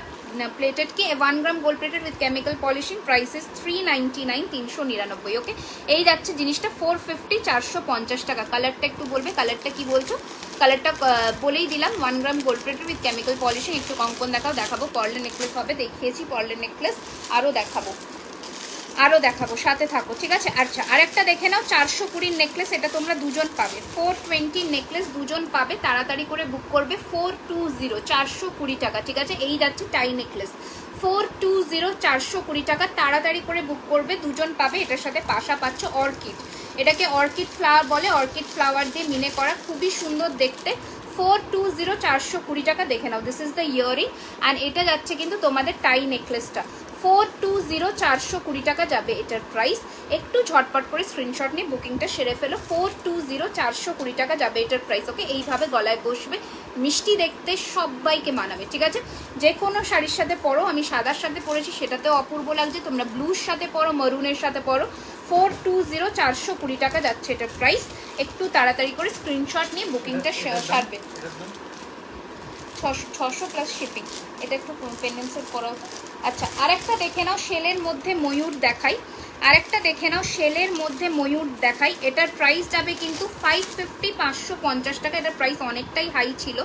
প্লেটেড কি 1 গ্রাম gold plated with chemical polishing, price is 399 399, ওকে? এই যাচ্ছে জিনিসটা 450 450 টাকা। কালারটা একটু বলবে, কালারটা কি বলছো? কালারটা বলেই দিলাম, 1 গ্রাম gold plated with chemical polishing. একটু কঙ্কন দেখাবো, পার্লের নেকলেস হবে, দেখিয়েছি পার্লের নেকলেস, আরও দেখাবো, সাথে থাকো, ঠিক আছে? আচ্ছা, আরেকটা দেখে নাও, 420 নেকলেস, এটা তোমরা দুজন পাবে, 420 নেকলেস দুজন পাবে। তাড়াতাড়ি করে বুক করবে, 420 420 টাকা, ঠিক আছে? এই যাচ্ছে টাই নেকলেস, 420 420 টাকা। তাড়াতাড়ি করে বুক করবে, দুজন পাবে। এটার সাথে পাশা পাচ্ছ অর্কিড, এটাকে অর্কিড ফ্লাওয়ার বলে, অর্কিড ফ্লাওয়ার দিয়ে মিনে করা, খুবই সুন্দর দেখতে, 420 420 টাকা। দেখে নাও, this is the earring. And এটা যাচ্ছে কিন্তু তোমাদের টাই নেকলেসটা, 420 420 টাকা যাবে এটার প্রাইস। একটু ঝটপট করে স্ক্রিনশট নিয়ে বুকিংটা সেরে ফেলো, 420 420 টাকা যাবে এটার প্রাইস, ওকে? এইভাবে গলায় বসবে, মিষ্টি দেখতে, সবাইকে মানাবে, ঠিক আছে? যে কোনো শাড়ির সাথে পরো, আমি সাদার সাথে পরেছি, সেটাতেও অপূর্ব লাগছে। তোমরা ব্লুর সাথে পরো, মারুনের সাথে পরো, 420 420 টাকা যাচ্ছে এটার প্রাইস। একটু তাড়াতাড়ি করে স্ক্রিনশট নিয়ে বুকিংটা সারবে, 600 প্লাস শিপিং। এটা একটু পেন্ডেন্সের পরাও। আচ্ছা, আরেকটা দেখে নাও, শেলের মধ্যে ময়ূর দেখাই, আরেকটা দেখে নাও, শেলের মধ্যে ময়ূর দেখাই। এটার প্রাইস যাবে কিন্তু 550 550 টাকা। এটার প্রাইস অনেকটাই হাই ছিল,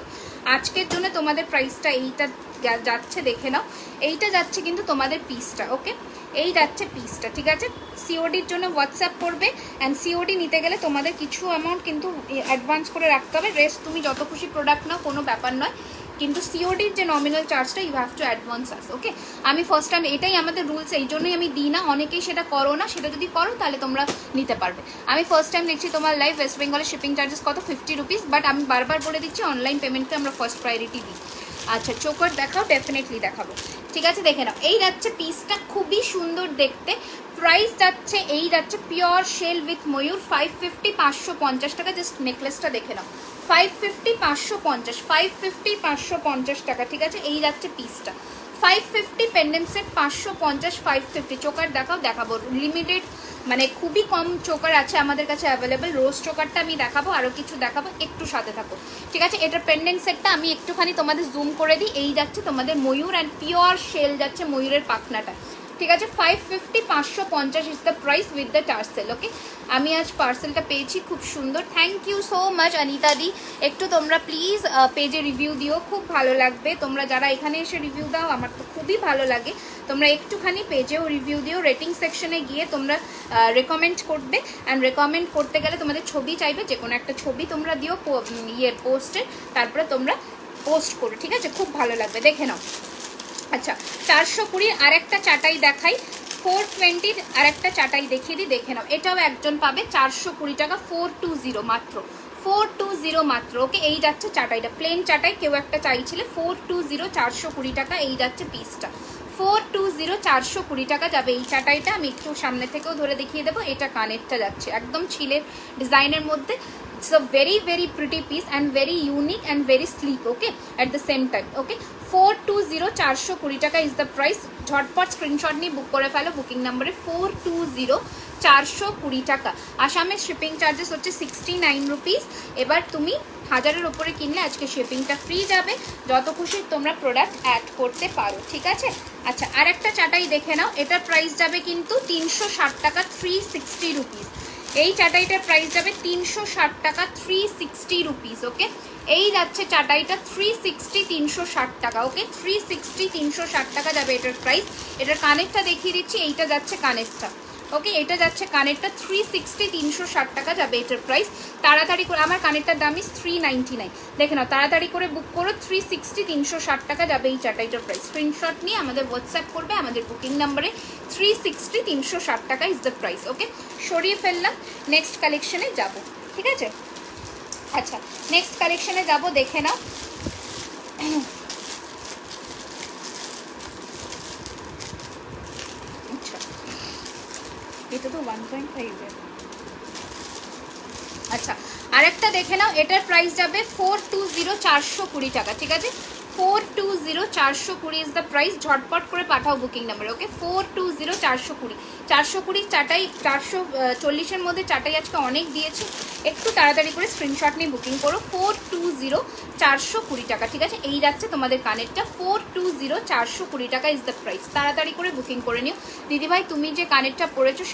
আজকের জন্য তোমাদের প্রাইসটা এইটা যাচ্ছে, দেখে নাও। এইটা যাচ্ছে কিন্তু তোমাদের পিসটা, ওকে? এই যাচ্ছে পিসটা, ঠিক আছে? সিওডির জন্য হোয়াটসঅ্যাপ করবে। অ্যান্ড সিওডি নিতে গেলে তোমাদের কিছু অ্যামাউন্ট কিন্তু অ্যাডভান্স করে রাখতে হবে, রেস্ট তুমি যত খুশি প্রোডাক্ট নাও, কোনো ব্যাপার নয়। কিন্তু সিওডির যে নমিনাল চার্জটা ইউ হ্যাভ টু অ্যাডভান্স আস। ওকে, আমি ফার্স্ট টাইম, এটাই আমাদের রুলস, এই জন্যই আমি দিই না। অনেকেই সেটা করো না, সেটা যদি করো তাহলে তোমরা নিতে পারবে। আমি ফার্স্ট টাইম দেখছি তোমার লাইভ ওয়েস্ট বেঙ্গলের শিপিং চার্জেস কত 50 রুপিস, বাট আমি বারবার বলে দিচ্ছি অনলাইন পেমেন্টকে আমরা ফার্স্ট প্রায়োরিটি দিই। আচ্ছা চোকার দেখাও, ডেফিনেটলি দেখাবো, ঠিক আছে দেখে নাও। এই যাচ্ছে পিসটা, খুবই সুন্দর দেখতে। প্রাইস যাচ্ছে, এই যাচ্ছে পিওর শেল উইথ ময়ূর, 550 550 টাকা। জাস্ট নেকলেসটা দেখে নাও, 550 550 550 550 টাকা, ঠিক আছে। এই যাচ্ছে পিসটা 550, পেন্ডেন্ট সেট 550 550। চোকার দেখাও, দেখাবো লিমিটেড, মানে খুবই কম চোকার আছে আমাদের কাছে অ্যাভেলেবেল। রোজ চোকারটা আমি দেখাবো, আরও কিছু দেখাবো, একটু সাথে থাকো, ঠিক আছে। এটার পেন্ডেন্ট সেটটা আমি একটুখানি তোমাদের জুম করে দিই। এই যাচ্ছে তোমাদের ময়ূর অ্যান্ড পিওর শেল যাচ্ছে ময়ূরের পাখনাটা, ঠিক আছে। 550 550 is the price with the tassel. Okay, আমি আজ পার্সেলটা পেয়েছি, খুব সুন্দর। Thank you so much Anita di. একটু তোমরা প্লিজ পেজে রিভিউ দিও, খুব ভালো লাগবে। তোমরা যারা এখানে এসে রিভিউ দাও, আমার তো খুবই ভালো লাগে। তোমরা একটুখানি পেজেও রিভিউ দিও, রেটিং সেকশনে গিয়ে তোমরা রেকমেন্ড করবে। অ্যান্ড রেকমেন্ড করতে গেলে তোমাদের ছবি চাইবে, যে কোনো একটা ছবি তোমরা দিও পোস্টে, তারপরে তোমরা পোস্ট করো, ঠিক আছে। খুব ভালো লাগবে, দেখে নাও। আচ্ছা 420 আর একটা চাটাই দেখাই, 420 আর একটা চাটাই দেখিয়ে দিই, দেখে নাও। এটাও একজন পাবে 420 টাকা, 420 মাত্র, 420 মাত্র। ওকে, এই যাচ্ছে চাটাইটা, প্লেন চাটাই কেউ একটা চাইছিলে, 420 420 টাকা। এই যাচ্ছে পিসটা 420 420 টাকা যাবে এই চাটাইটা। আমি একটু সামনে থেকেও ধরে দেখিয়ে দেবো। এটা কানেরটা যাচ্ছে একদম ছিলের ডিজাইনের মধ্যে। It's a very very pretty piece and very unique and very sleek, okay, at the same time. Okay, 420 420 টাকা is the price. ঝটপট স্ক্রিনশট নিয়ে বুক করে ফেলো বুকিং নাম্বারে, 420 420 টাকা। আসামের শিপিং চার্জেস হচ্ছে 69 রুপিস। এবার তুমি 1000-এর ওপরে কিনলে আজকে শিপিংটা ফ্রি যাবে। যত খুশি তোমরা প্রোডাক্ট অ্যাড করতে পারো, ঠিক আছে। আচ্ছা আর একটা চাটাই দেখে নাও, এটার প্রাইস যাবে কিন্তু 360 টাকা, 360 রুপিস। এই চাটাইটার প্রাইস যাবে 360 টাকা, 360 রুপিস। ওকে, এই যাচ্ছে চাটাইটা 360 360 টাকা। ওকে, 360 360 টাকা যাবে এটার প্রাইস। এটার কানেরটা দেখিয়ে দিচ্ছি, এইটা যাচ্ছে কানেরটা। ওকে, এটা যাচ্ছে কানেরটা, 360 360 টাকা যাবে এটার প্রাইস। তাড়াতাড়ি করে, আমার কানেরটার দাম 399, দেখে নাও, তাড়াতাড়ি করে বুক করো। 360 360 টাকা যাবে এই চাটাইটার প্রাইস। স্ক্রিনশট নিয়ে আমাদের হোয়াটসঅ্যাপ করবে আমাদের বুকিং নাম্বারে, 360 360 টাকা ইজ দ্য প্রাইস। ওকে, সরিয়ে ফেললাম, নেক্সট কালেকশনে যাব, ঠিক আছে। আচ্ছা নেক্সট কালেকশনে যাব, দেখে নাও। আচ্ছা এটা তো 1.5 আচ্ছা আরেকটা দেখে নাও, এটার প্রাইস যাবে 420 420 টাকা, ঠিক আছে। 420 420 ইজ দ্য প্রাইস। ঝটপট করে পাঠাও বুকিং নাম্বারে। ওকে, 420 420 420 চাটাই, 440-এর মধ্যে চাটাই আজকে অনেক দিয়েছি, একটু তাড়াতাড়ি করে স্ক্রিনশট নিয়ে বুকিং করো। 420 420 টাকা, ঠিক আছে। এই যাচ্ছে তোমাদের কানেরটা, 420 420 টাকা ইজ দ্য প্রাইস। তাড়াতাড়ি করে বুকিং করে নিও। দিদিভাই তুমি যে কানেরটা পরেছো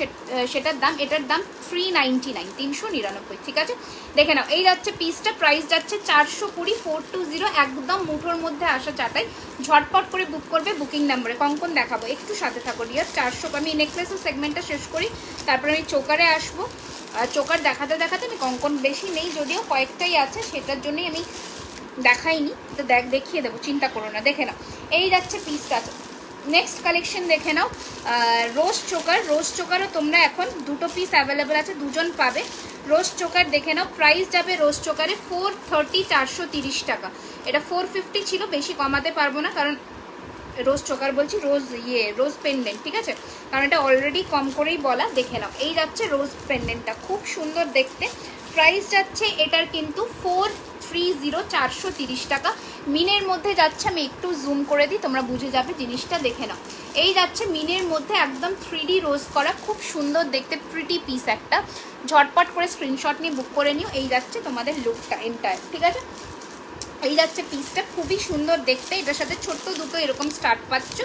সেটার দাম, এটার দাম 399, 399, ঠিক আছে। দেখে নাও, এই যাচ্ছে পিসটা, প্রাইস যাচ্ছে 420, 420, একদম মুঠোর মধ্যে আসা চাটাই। ঝটপট করে বুক করবে বুকিং নাম্বারে। কঙ্কন দেখাবো, একটু সাথে থাকো ডিয়ার। 400, আমি নেকলেসের সেগমেন্টটা শেষ করি, তারপরে আমি চোকারে আসবো। চোকার দেখাতে দেখাতে আমি কঙ্কন বেশি নেই, যদিও কয়েকটাই আছে, সেটার জন্যই আমি দেখাইনি, তো দেখিয়ে দেবো, চিন্তা করো না। দেখে নাও, এই যাচ্ছে পিসটা। নেক্সট কালেকশন দেখে নাও, রোজ চোকার। রোজ চোকারও তোমরা এখন দুটো পিস অ্যাভেলেবেল আছে, দুজন পাবে। রোজ চোকার দেখে নাও, প্রাইস যাবে রোজ চোকারে 430 430 টাকা। এটা 450 ছিল, বেশি কমাতে পারবো না, কারণ রোজ চোকার বলছি, রোজ পেন্ডেন্ট, ঠিক আছে, কারণ এটা অলরেডি কম করেই বলা। দেখে নাও, এই যাচ্ছে রোজ পেন্ডেন্টটা, খুব সুন্দর দেখতে। প্রাইস যাচ্ছে এটার কিন্তু 430 430 টাকা। মিনের মধ্যে যাচ্ছে, আমি একটু জুম করে দিই, তোমরা বুঝে যাবে জিনিসটা। দেখে নাও, এই যাচ্ছে মিনের মধ্যে একদম 3D রোজ করা, খুব সুন্দর দেখতে, প্রিটি পিস একটা। ঝটপট করে স্ক্রিনশট নিয়ে বুক করে নিও। এই যাচ্ছে তোমাদের লুকটা এন্টায়ার, ঠিক আছে। এই যাচ্ছে পিসটা, খুবই সুন্দর দেখতে। এটার সাথে ছোট্ট দুটো এরকম স্টার্ট পাচ্ছ,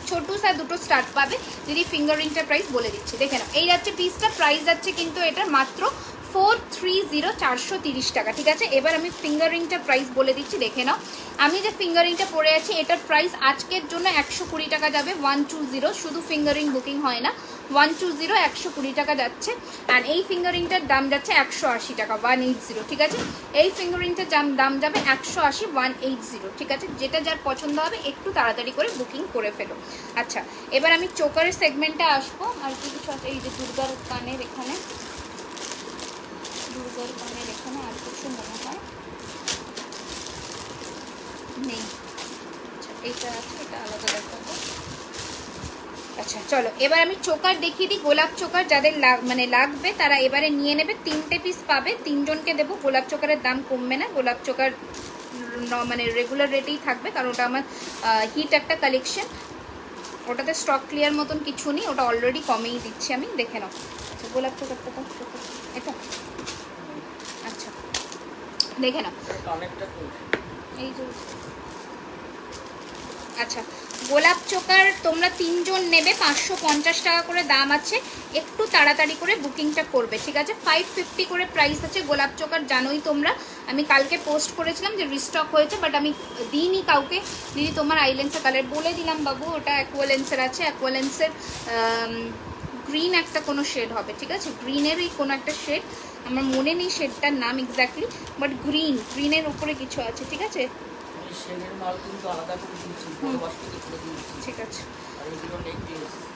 ছোটো আর দুটো স্টার্ট পাবে। যদি ফিঙ্গার রিংটার প্রাইস বলে দিচ্ছি, দেখে নাও, এই যাচ্ছে পিসটা, প্রাইস যাচ্ছে কিন্তু এটা মাত্র 430 430 টাকা, ঠিক আছে। এবার আমি ফিঙ্গার রিংটার প্রাইস বলে দিচ্ছি, দেখে নাও। আমি যে ফিঙ্গার রিংটা পরে আছি এটার প্রাইস আজকের জন্য 120 টাকা যাবে, 120, শুধু ফিঙ্গার রিং বুকিং হয় না, 120 120 টাকা যাচ্ছে। আর এই ফিঙ্গার রিংটার দাম যাচ্ছে 180 টাকা, 180, ঠিক আছে। এই ফিঙ্গার রিংটার দাম যাবে 180, 180, ঠিক আছে। যেটা যার পছন্দ হবে একটু তাড়াতাড়ি করে বুকিং করে ফেলো। আচ্ছা, এবার আমি চোকারের সেগমেন্টে আসবো। আর কি কিছু আছে? এই যে দুর্গার কানের এখানে, দুর্গার কানের এখানে আর কিছু মনে হয় নেই। আচ্ছা, এইটা আছে, এটা আলাদা দেখাবো। আচ্ছা চলো, এবার আমি চোকার দেখিয়ে দিই। গোলাপ চোকার যাদের লাগবে তারা এবারে নিয়ে নেবে, 3টে পিস পাবে, 3জনকে দেবো। গোলাপ চোকারের দাম কমবে না, গোলাপ চোকার রেগুলার রেটেই থাকবে, কারণ ওটা আমার হিট একটা কালেকশন, ওটাতে স্টক ক্লিয়ার মতন কিছু নেই, ওটা অলরেডি কমেই দিচ্ছি আমি, দেখে নাও। আচ্ছা, গোলাপ চোকারটা এটা, আচ্ছা দেখে নাও এই যে। আচ্ছা, গোলাপ চোকার তোমরা 3জন নেবে, 550 টাকা করে দাম আছে, একটু তাড়াতাড়ি করে বুকিংটা করবে, ঠিক আছে। 550 করে প্রাইস আছে গোলাপ চোকার, জানোই তোমরা, আমি কালকে পোস্ট করেছিলাম যে রিস্টক হয়েছে, বাট আমি দিইনি কাউকে। দিদি তোমার আইল্যান্সের কালার বলে দিলাম বাবু, ওটা অ্যাকোয়ালেন্সের আছে, অ্যাকোয়ালেন্সের গ্রিন একটা কোনো শেড হবে, ঠিক আছে, গ্রিনেরই কোনো একটা শেড, আমার মনে নেই শেডটার নাম এক্স্যাক্টলি, বাট গ্রিনের উপরে কিছু আছে, ঠিক আছে। ঠিক আছে,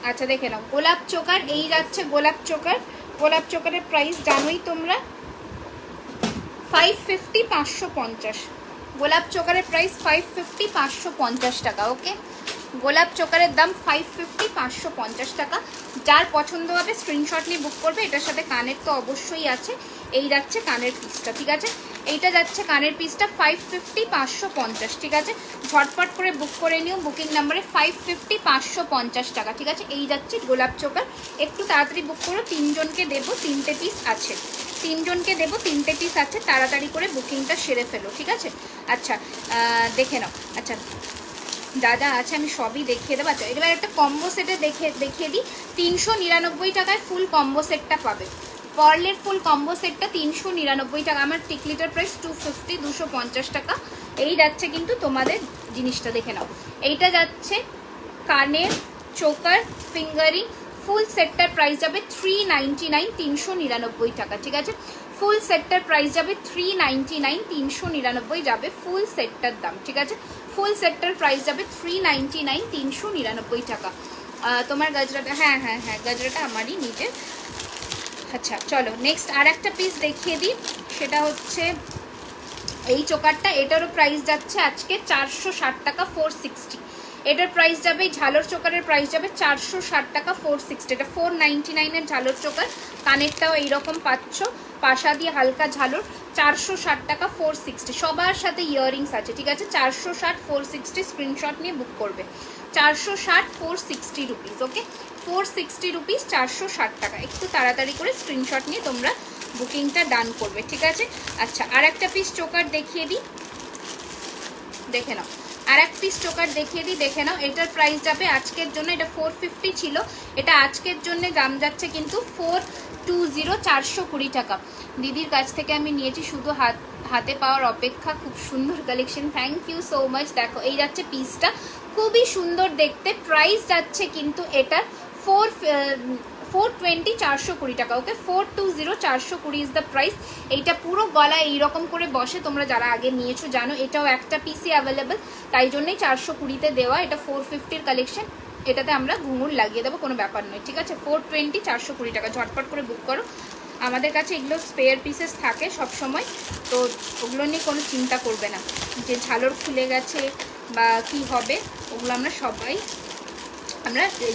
আচ্ছা দেখে নাও। গোলাপ চোকার এই যাচ্ছে, গোলাপ চোকার, গোলাপ চোকারের প্রাইস জানোই তোমরা, 550, 550, গোলাপ চোকারের প্রাইস 550, 550 টাকা, ওকে। গোলাপ চোকারের দাম 550, 550 টাকা। যার পছন্দ হবে স্ক্রিনশট নিয়ে বুক করবে। এটার সাথে কানের তো অবশ্যই আছে, এই যাচ্ছে কানের পিসটা, ঠিক আছে। এইটা যাচ্ছে কানের পিসটা 550, 550, ঠিক আছে। ঝটপট করে বুক করে নিও বুকিং নাম্বারে 550, 550 টাকা, ঠিক আছে। এই যাচ্ছে গোলাপ চোকার, একটু তাড়াতাড়ি বুক করো, 3জনকে দেবো, 3টে পিস আছে, 3জনকে দেবো, 3টে পিস আছে, তাড়াতাড়ি করে বুকিংটা সেরে ফেলো, ঠিক আছে। আচ্ছা দেখে নাও। আচ্ছা, যা যা আছে আমি সবই দেখিয়ে দেবো। আচ্ছা, এবার একটা কম্বো সেটে দেখিয়ে দিই। 399 টাকায় ফুল কম্বো সেটটা পাবে, পার্লের ফুল কম্বো সেটটা 399 টাকা। আমার টিকলিটার প্রাইস 250, 250 টাকা। এই যাচ্ছে কিন্তু তোমাদের জিনিসটা, দেখে নাও। এইটা যাচ্ছে কানের চোকার ফিঙ্গারিং ফুল সেটটার প্রাইস যাবে 399, 399 টাকা, ঠিক আছে। ফুল সেটটার প্রাইস যাবে 399, 399 যাবে ফুল সেটটার দাম, ঠিক আছে। ফুল সেটটার প্রাইস যাবে 399, 399 টাকা। তোমার গাজরাটা, হ্যাঁ হ্যাঁ হ্যাঁ, গাজরাটা আমারই নিজের। আচ্ছা চলো, নেক্সট আর একটা পিস দেখিয়ে দিই, সেটা হচ্ছে এই চোকারটা। এটারও প্রাইস যাচ্ছে আজকে 460 টাকা, 460। এটার প্রাইস যাবে, ঝালর চোকারের প্রাইস যাবে 460 টাকা, 460। এটা 499-এর ঝালর চোকার, কানেরটাও এইরকম পাচ্ছ, পাশা দিয়ে হালকা ঝালর, 460 টাকা, 460। সবার সাথে ইয়াররিংস আছে, ঠিক আছে। 460, 460 স্ক্রিনশট নিয়ে বুক করবে, 460, 460 রুপিস, ওকে। 460 রুপিস, 460 টাকা। একটু তাড়াতাড়ি করে স্ক্রিনশট নিয়ে তোমরা বুকিংটা ডান করবে, ঠিক আছে। আচ্ছা, আর একটা পিস চোকার দেখিয়ে দিই, দেখে নাও। আর এক পিস চোকার দেখিয়ে দিই, দেখে নাও। এটার প্রাইস যাবে আজকের জন্য, এটা 450 ছিল, এটা আজকের জন্য দাম যাচ্ছে কিন্তু 420, 420 টাকা। দিদির কাছ থেকে আমি নিয়েছি, শুধু হাতে পাওয়ার অপেক্ষা। খুব সুন্দর collection, thank you so much. দেখো এই যাচ্ছে পিসটা, খুবই সুন্দর দেখতে। প্রাইস যাচ্ছে কিন্তু এটা 420, 420 টাকা, ওকে। 420, 420 ইজ দ্য প্রাইস। এইটা পুরো গলা এইরকম করে বসে, তোমরা যারা আগে নিয়েছো জানো। এটাও একটা পিসি অ্যাভেলেবেল, তাই জন্যই 420-তে দেওয়া। এটা 450-র কালেকশন, এটাতে আমরা ঘুঙুর লাগিয়ে দেবো, কোনো ব্যাপার নয়, ঠিক আছে। 420, 420 টাকা, ঝটপট করে বুক করো। আমাদের কাছে এগুলো স্পেয়ার পিসেস থাকে সব সময়, তো ওগুলো নিয়ে কোনো চিন্তা করবে না যে ঝালর খুলে গেছে বা কি হবে, ওগুলো আমরা সবাই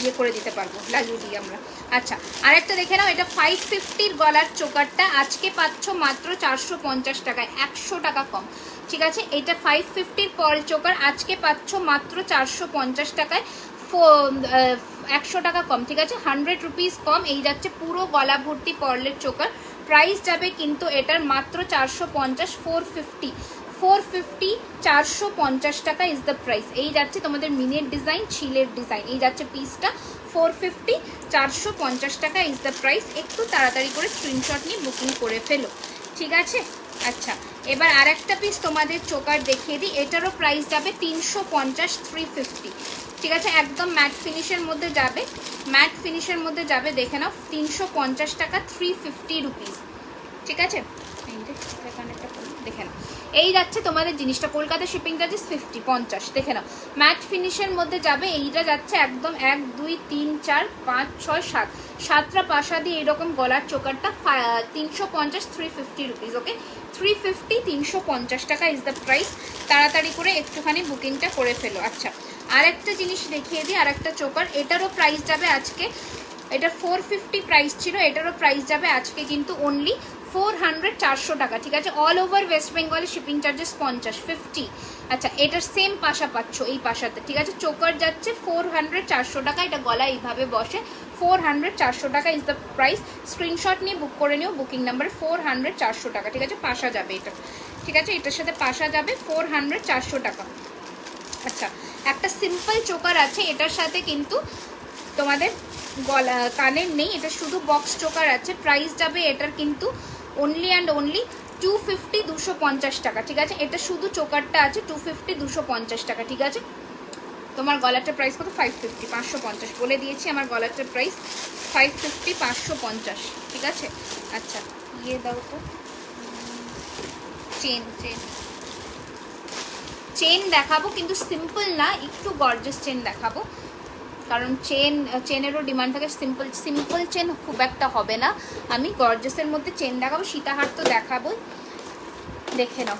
ইয়ে করে দিতে পারবো, লাগিয়ে দিই আমরা। আচ্ছা, আরেকটা দেখে নাও। এটা 550-র গলার চোকারটা আজকে পাচ্ছ মাত্র 450 টাকায়, 100 টাকা কম, ঠিক আছে। এটা 550-র পার্ল চোকার আজকে পাচ্ছ মাত্র 450 টাকায়, 100 টাকা কম, ঠিক আছে। 100 রুপিস কম। এই যাচ্ছে পুরো গলা ভর্তি পার্লের চোকার, প্রাইস যাবে কিন্তু এটার মাত্র 450, 450, 450 450 টাকা ইজ দ্য প্রাইস। এই যাচ্ছে তোমাদের মিনের ডিজাইন, ছিলের ডিজাইন, এই যাচ্ছে পিসটা 450 450 টাকা ইজ দ্য প্রাইস। একটু তাড়াতাড়ি করে স্ক্রিনশট নিয়ে বুকিং করে ফেলো, ঠিক আছে। আচ্ছা, এবার আর একটা পিস তোমাদের চোকার দেখিয়ে দিই, এটারও প্রাইস যাবে 350 350, ঠিক আছে। একদম ম্যাট ফিনিশের মধ্যে যাবে, ম্যাট ফিনিশের মধ্যে যাবে, দেখে নাও 350 টাকা 350 রুপিস, ঠিক আছে। দেখে নাও, এই যাচ্ছে তোমাদের জিনিসটা, কলকাতা শিপিং চার্জেস 50 দেখে নাও, ম্যাট ফিনিশের মধ্যে যাবে। এইটা যাচ্ছে একদম 1 2 3 4 5 6 7 7টা পাশা দিয়ে এরকম গলার চোকারটা 350 350 রুপিস, ওকে। 350 350 টাকা ইজ দ্য প্রাইস। তাড়াতাড়ি করে একটুখানি বুকিংটা করে ফেলো। আচ্ছা, আর একটা জিনিস দেখিয়ে দিই, আর একটা চোকার, এটারও প্রাইস যাবে আজকে, এটা 450 প্রাইস ছিল, এটারও প্রাইস যাবে আজকে কিন্তু অনলি 400 400 টাকা, ঠিক আছে। অল ওভার ওয়েস্ট বেঙ্গলে শিপিং চার্জেস 50। আচ্ছা, এটার সেম পাশা পাচ্ছ এই পাশাতে, ঠিক আছে। চোকার যাচ্ছে 400 400 টাকা, এটা গলা এইভাবে বসে, 400 400 টাকা ইজ দ্য প্রাইস। স্ক্রিনশট নিয়ে বুক করে নিও, বুকিং নাম্বার 400 400 টাকা, ঠিক আছে। পাশা যাবে এটা, ঠিক আছে, এটার সাথে পাশা যাবে 400 400 টাকা। আচ্ছা, একটা সিম্পল চোকার আছে, এটার সাথে কিন্তু তোমাদের গলা কানের নেই, এটা শুধু বক্স চোকার আছে, প্রাইস যাবে এটার কিন্তু অনলি অ্যান্ড অনলি 250 250 টাকা, ঠিক আছে। এটা শুধু চোকারটা আছে 250 250 টাকা, ঠিক আছে। তোমার গলাটার প্রাইস কত? 550 550 বলে দিয়েছি, আমার গলাটার প্রাইস 550 550, ঠিক আছে। আচ্ছা, ইয়ে দাও তো, চেন চেন চেন দেখাবো, কিন্তু সিম্পল না, একটু গর্জিয়াস চেন দেখাবো, কারণ চেনেরও ডিমান্ড থাকে। সিম্পল চেন খুব একটা হবে না, আমি গর্জিয়াসের মধ্যে চেন দেখাবো। সীতাহার তো দেখাবোই, দেখে নাও।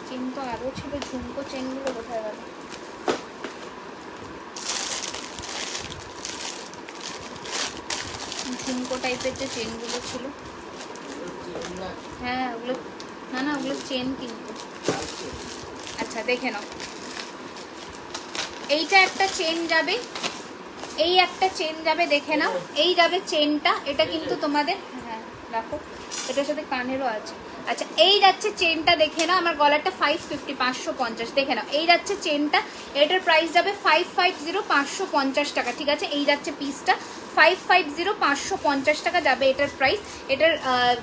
চেন তো আরও ছিল, ঝুমকো চেনগুলো কোথায় গেল? ঝুমকো টাইপের যে চেনগুলো ছিল, হ্যাঁ ওগুলো, না না ওগুলো চেন কিন্তু। আচ্ছা, দেখে নাও, এইটা একটা চেন যাবে, এই একটা চেন যাবে, দেখে নাও, এই যাবে চেনটা, এটা কিন্তু তোমাদের, হ্যাঁ রাখো, এটার সাথে কানেরও আছে। আচ্ছা, এই যাচ্ছে চেনটা, দেখে নাও, আমার গলাটা 550 550, দেখে নাও, এই যাচ্ছে চেনটা, এটার প্রাইস যাবে 550 550 টাকা, ঠিক আছে। এই যাচ্ছে পিসটা 550 550 টাকা যাবে এটার প্রাইস। এটার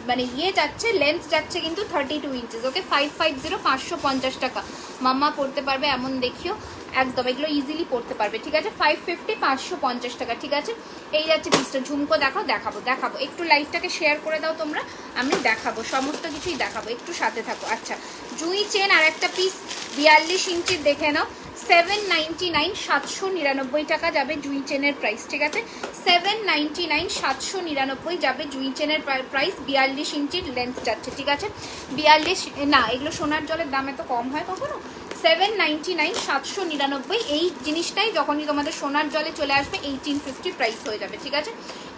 মানে ইয়ে যাচ্ছে, লেন্থ যাচ্ছে কিন্তু 32 ইঞ্চিস, ওকে। 550 550 টাকা, মাম্মা পড়তে পারবে এমন দেখিও, একদম এগুলো ইজিলি পড়তে পারবে, ঠিক আছে। 550 550 টাকা, ঠিক আছে। এই যাচ্ছে পিসটা, ঝুমকো দেখাবো, একটু লাইভটাকে শেয়ার করে দাও তোমরা, আমি দেখাবো, সমস্ত কিছুই দেখাবো, একটু সাথে থাকো। আচ্ছা, জুই চেন আর একটা পিস 42 ইঞ্চির, দেখে নাও, 799 799 টাকা যাবে জুই চেনের প্রাইস, ঠিক আছে। 799 799 যাবে জুই চেনের প্রাইস। 42 ইঞ্চির লেন্থ যাচ্ছে, ঠিক আছে। 42 না, এগুলো সোনার জলের দাম এত কম হয় কখনো? 799 799, এই জিনিসটাই যখনই তোমাদের সোনার জলে চলে আসবে 1850 প্রাইস হয়ে যাবে, ঠিক আছে।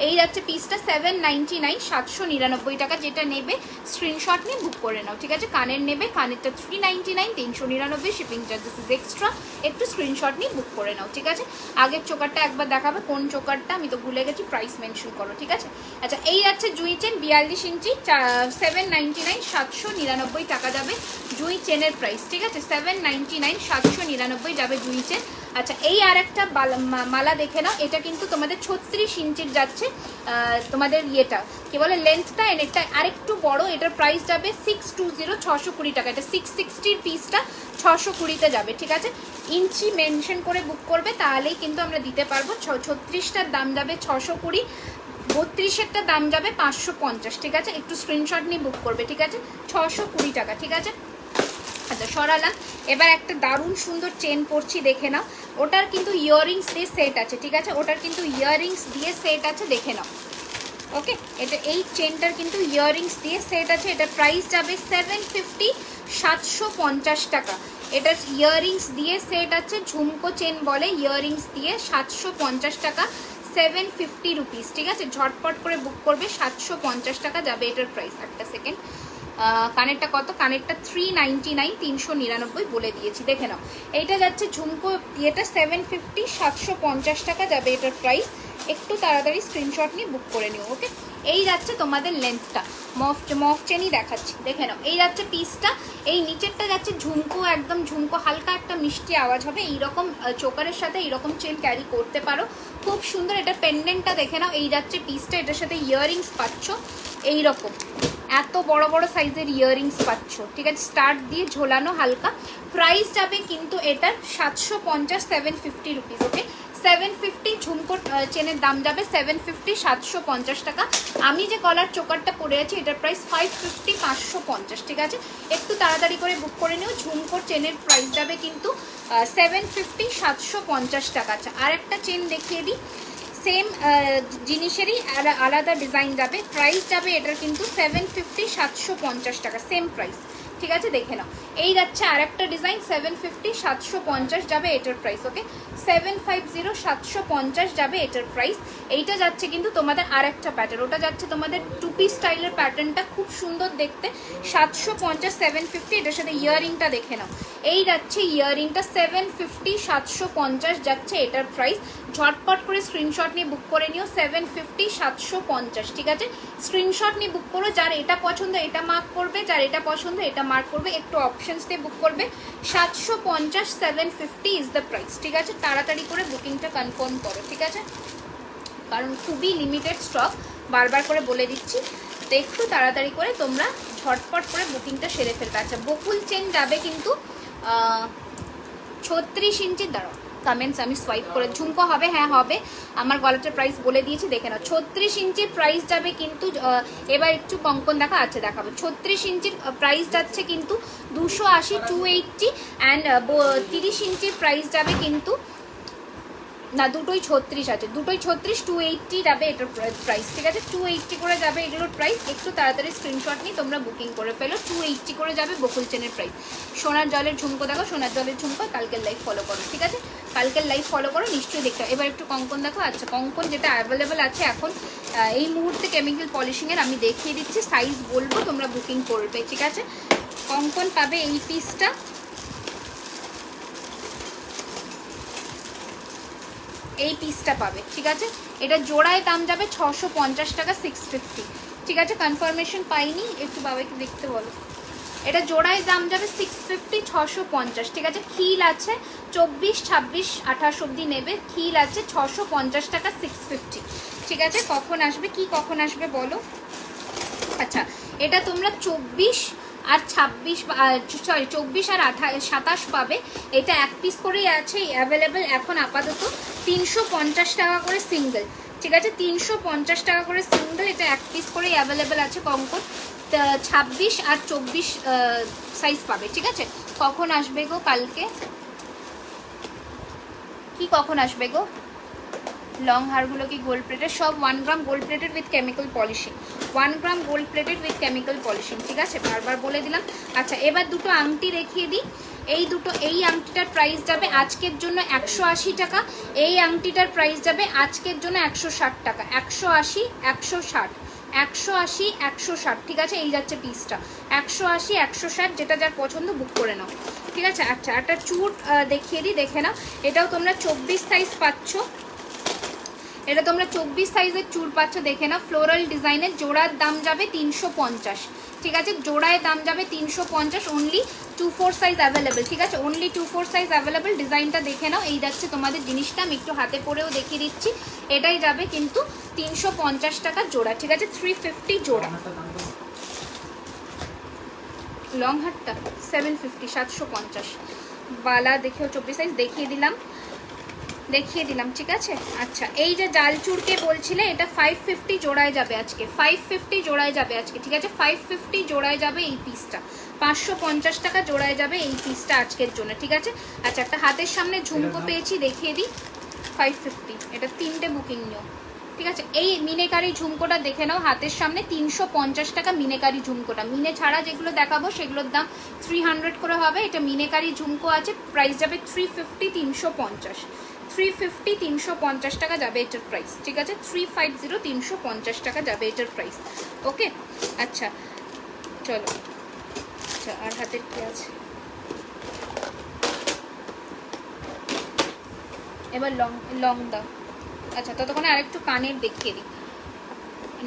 এই যাচ্ছে পিসটা 799 799 টাকা, যেটা নেবে স্ক্রিনশট নিয়ে বুক করে নাও, ঠিক আছে। কানের নেবে, কানেরটা 399 399, শিপিং চার্জেস ইজ এক্সট্রা, একটু স্ক্রিনশট নিয়ে বুক করে নাও, ঠিক আছে। আগের চোকারটা একবার দেখাবে, কোন চোকারটা আমি তো ভুলে গেছি, প্রাইস মেনশন করো, ঠিক আছে। আচ্ছা, এই যাচ্ছে জুই চেন 42 ইঞ্চি, 799 799 টাকা যাবে জুই চেনের প্রাইস, ঠিক আছে। 799 799 যাবে জুই চেন। আচ্ছা, এই আর একটা মালা দেখে নাও, এটা কিন্তু তোমাদের 36 ইঞ্চির যাচ্ছে, তোমাদের ইয়েটা কি বলে, লেন্থটা এটা আরেকটু বড়, এটার প্রাইস যাবে 620 620 টাকা, এটা 660 পিসটা 620-তে যাবে, ঠিক আছে। ইঞ্চি মেনশন করে বুক করবে, তাহলেই কিন্তু আমরা দিতে পারবো। 36টার দাম যাবে 620, 32-এরটার দাম যাবে 550, ঠিক আছে। একটু স্ক্রিনশট নিয়ে বুক করবে, ঠিক আছে। 620 টাকা, ঠিক আছে। আচ্ছা, সরালাম। এবার একটা দারুণ সুন্দর চেন পরছি, দেখে নাও, ওটার কিন্তু ইয়াররিংস দিয়ে সেট আছে, ঠিক আছে। ওটার কিন্তু ইয়াররিংস দিয়ে সেট আছে, দেখে নাও, ওকে। এটা এই চেনটার কিন্তু ইয়াররিংস দিয়ে সেট আছে, এটা প্রাইস যাবে 750 750 টাকা। এটার ইয়াররিংস দিয়ে সেট আছে, ঝুমকো চেন বলে, ইয়াররিংস দিয়ে 750 টাকা, 750 রুপিস, ঠিক আছে। ঝটপট করে বুক করবে, 750 টাকা যাবে এটার প্রাইস। একটা সেকেন্ড, কানেরটা কত? কানেরটা 399 399 বলে দিয়েছি, দেখে নাও। এইটা যাচ্ছে ঝুমকো ইয়েটা 750 750 টাকা যাবে এটার প্রাইস। একটু তাড়াতাড়ি স্ক্রিনশট নিয়ে বুক করে নিও, ওকে। এই যাচ্ছে তোমাদের লেন্থটা, মফ চেনই দেখাচ্ছি, দেখে নাও। এই যাচ্ছে পিসটা, এই নিচেরটা যাচ্ছে ঝুমকো, একদম ঝুমকো, হালকা একটা মিষ্টি আওয়াজ হবে। এইরকম চোকারের সাথে এইরকম চেন ক্যারি করতে পারো, খুব সুন্দর। এটা পেন্ডেন্টটা দেখে নাও। এই যাচ্ছে পিসটা, এটার সাথে ইয়াররিংস পাচ্ছ এইরকম, এত বড় বড় সাইজের ইয়াররিংস পাচ্ছ, ঠিক আছে, স্টার্ট দিয়ে ঝোলানো হালকা। প্রাইস যাবে কিন্তু এটার 750, 750 রুপিস। ওকে, 750 ঝুমকো চেনের দাম যাবে 750, 750 টাকা। আমি যে কলার চোকারটা পরে আছি এটার প্রাইস 550, 550, ঠিক আছে। একটু তাড়াতাড়ি করে বুক করে নিও। ঝুমকোর চেনের প্রাইস যাবে কিন্তু 750, 750 টাকা। আচ্ছা, আর একটা চেন দেখিয়ে দিই, সেম জিনিসেরই আলাদা ডিজাইন যাবে, প্রাইস যাবে এটার কিন্তু 750, 750 টাকা, সেম প্রাইস, ঠিক আছে, দেখে নাও। এই যাচ্ছে আর একটা ডিজাইন 750, 750 যাবে এটার প্রাইস। ওকে, 750, 750 যাবে এটার প্রাইস। এইটা যাচ্ছে কিন্তু তোমাদের আর একটা প্যাটার্ন, ওটা যাচ্ছে তোমাদের টুপি স্টাইলের প্যাটার্নটা, খুব সুন্দর দেখতে। 750, 750, এটার সাথে ইয়াররিংটা দেখে নাও। এই যাচ্ছে ইয়াররিংটা 750, 750 যাচ্ছে এটার প্রাইস। ঝটপট করে স্ক্রিনশট নিয়ে বুক করে নিও, 750, 750, ঠিক আছে। স্ক্রিনশট নিয়ে বুক করো, যার এটা পছন্দ এটা মার্ক করবে, যার এটা পছন্দ এটা মার্ক করবে, একটু অপশনস দিয়ে বুক করবে। 750, 750 ইজ দ্য প্রাইস, ঠিক আছে। তাড়াতাড়ি করে বুকিংটা কনফার্ম করো, ঠিক আছে, কারণ খুবই লিমিটেড স্টক, বারবার করে বলে দিচ্ছি। তো একটু তাড়াতাড়ি করে তোমরা ঝটপট করে বুকিংটা সেরে ফেলবে। আচ্ছা, বকুল চেন যাবে কিন্তু 36 ইঞ্চির, দাঁড়াও কমেন্টস আমি সোয়াইপ করে, ঝুমকো হবে, হ্যাঁ হবে, আমার গলাটার প্রাইস বলে দিয়েছি, দেখে নাও। 36 ইঞ্চির প্রাইস যাবে কিন্তু, এবার একটু কঙ্কন দেখা, আচ্ছা দেখাবো। 36 ইঞ্চির প্রাইস যাচ্ছে কিন্তু 280, 280, অ্যান্ড 30 ইঞ্চির প্রাইস যাবে কিন্তু, না দুটোই 36 আছে, দুটোই 36, 280 যাবে এটার প্রাইস, ঠিক আছে, 280 করে যাবে এগুলোর প্রাইস। একটু তাড়াতাড়ি স্ক্রিনশট নিয়ে তোমরা বুকিং করে ফেলো। 280 করে যাবে বকুল চেনের প্রাইস। সোনার জলের ঝুমকো দেখো, সোনার জলের ঝুমকো, কালকের লাইভ ফলো করো, ঠিক আছে, কালকের লাইভ ফলো করো, নিশ্চয়ই দেখতে। এবার একটু কঙ্কন দেখো। আচ্ছা, কঙ্কন যেটা অ্যাভেলেবেল আছে এখন এই মুহূর্তে কেমিক্যাল পলিশিংয়ের, আমি দেখিয়ে দিচ্ছি, সাইজ বলবো, তোমরা বুকিং করবে, ঠিক আছে। কঙ্কন পাবে এই পিসটা, এই পিসটা পাবে, ঠিক আছে। এটা জোড়ায় দাম যাবে 650 টাকা, 650, ঠিক আছে। কনফার্মেশন পাইনি, একটু বাবাকে দেখতে বলো। এটা জোড়ায় দাম যাবে 650, 650, ঠিক আছে। খিল আছে 24, 26, 28 অবধি নেবে, খিল আছে 650 টাকা, 650, ঠিক আছে। কখন আসবে, কি কখন আসবে বলো। আচ্ছা, এটা তোমরা 24 আর 26, সরি 24 আর 27 পাবে। এটা এক পিস করেই আছে অ্যাভেলেবেল এখন আপাতত, 350 টাকা করে সিঙ্গেল, ঠিক আছে, 350 টাকা করে সিঙ্গেল, এটা এক পিস করেই অ্যাভেলেবেল আছে কঙ্কন। 26 আর 24 সাইজ পাবে, ঠিক আছে। কখন আসবে গো কালকে, কি কখন আসবে গো। লং হারগুলো কি গোল্ড প্লেটেড, সব 1 গ্রাম gold plated with chemical polishing, 1 gram gold plated with chemical polishing, ঠিক আছে, বারবার বলে দিলাম। আচ্ছা, এবার দুটো আংটি দেখিয়ে দিই। এই আংটিটার প্রাইস যাবে আজকের জন্য 180 টাকা, এই আংটিটার প্রাইস যাবে আজকের জন্য 160 টাকা, 180, 160, 180, 160, ঠিক আছে। এই যাচ্ছে পিসটা 180, 160, যেটা যার পছন্দ বুক করে নাও, ঠিক আছে। আচ্ছা, একটা চুট দেখিয়ে দিই, দেখে নাও। এটাও তোমরা 24 সাইজ পাচ্ছ, এটা তোমরা 24 সাইজের চুল পাচ্ছ, দেখে নাও। ফ্লোরাল ডিজাইনের, জোড়ার দাম যাবে 350, ঠিক আছে, জোড়ায় দাম যাবে 350, অনলি 24 সাইজ অ্যাভেলেবেল, ঠিক আছে, অনলি 24 সাইজ অ্যাভেলেবেল। ডিজাইনটা দেখে নাও। এই যাচ্ছে তোমাদের জিনিসটা, আমি একটু হাতে পরেও দেখিয়ে দিচ্ছি। এটাই যাবে কিন্তু 350 টাকা জোড়া, ঠিক আছে, 350 জোড়া। লং হারটা 750, 750, বালা দেখেও 24 সাইজ দেখিয়ে দিলাম, ঠিক আছে। আচ্ছা, এই যে জাল চুরকে বলছিলে, এটা 550 জোড়ায় যাবে আজকে, 550 জোড়ায় যাবে আজকে, ঠিক আছে, 550 জোড়ায় যাবে এই পিসটা, 550 টাকা জোড়ায় যাবে এই পিসটা আজকের জন্য, ঠিক আছে। আচ্ছা, একটা হাতের সামনে ঝুমকো পেয়েছি, দেখিয়ে দিই, 550, এটা 3টে বুকিং নিও, ঠিক আছে। এই মিনেকারি ঝুমকোটা দেখে নাও, হাতের সামনে 350 টাকা মিনেকারি ঝুমকোটা, মিনে ছাড়া যেগুলো দেখাবো সেগুলোর দাম 300 করে হবে। এটা মিনেকারি ঝুমকো আছে, প্রাইস যাবে 350, 350, 350, 350 টাকা যাবে এটার প্রাইস, ঠিক আছে, 350, 350 টাকা যাবে এটার প্রাইস, ওকে। আচ্ছা, চলো। আচ্ছা, আর হাতের কি আছে, এবার লং দাও। আচ্ছা, ততক্ষণে আরেকটু কানের দেখিয়ে দিই,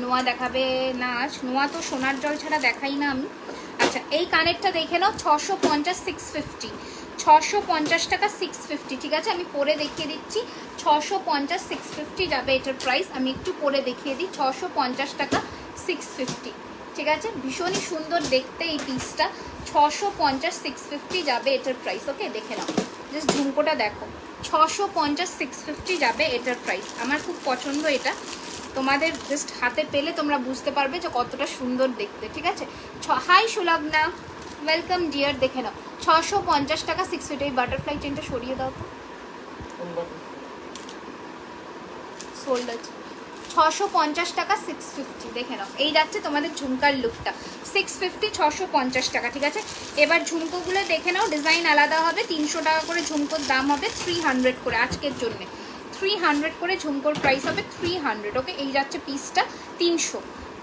নোয়া দেখাবে না আজ, নোয়া তো সোনার জল ছাড়া দেখাই না আমি। আচ্ছা এই কানেরটা দেখে নাও, 650 650, 650 টাকা 650, ঠিক আছে আমি পরে দেখিয়ে দিচ্ছি। 650 650 যাবে এটার প্রাইস, আমি একটু পরে দেখিয়ে দিই। 650 টাকা 650, ঠিক আছে ভীষণই সুন্দর দেখতে এই পিসটা। 650 650 যাবে এটার প্রাইস। ওকে দেখে নাও, জাস্ট ঝুমকোটা দেখো, 650 650 যাবে এটার প্রাইস। আমার খুব পছন্দ এটা, তোমাদের জাস্ট হাতে পেলে তোমরা বুঝতে পারবে যে কতটা সুন্দর দেখতে, ঠিক আছে। Hi Sulagna, welcome dear. দেখে নাও 650 টাকা 650। এই বাটারফ্লাই চেনটা সরিয়ে দাও তো, সোল্ড আছে। 650 টাকা 650, দেখে নাও এই যাচ্ছে তোমাদের ঝুমকার লুকটা। 650 650 টাকা, ঠিক আছে। এবার ঝুমকোগুলো দেখে নাও, ডিজাইন আলাদা হবে। 300 টাকা করে ঝুমকোর দাম হবে, 300 করে আজকের জন্য 300 করে ঝুমকোর প্রাইস হবে 300। ওকে এই যাচ্ছে পিসটা 300,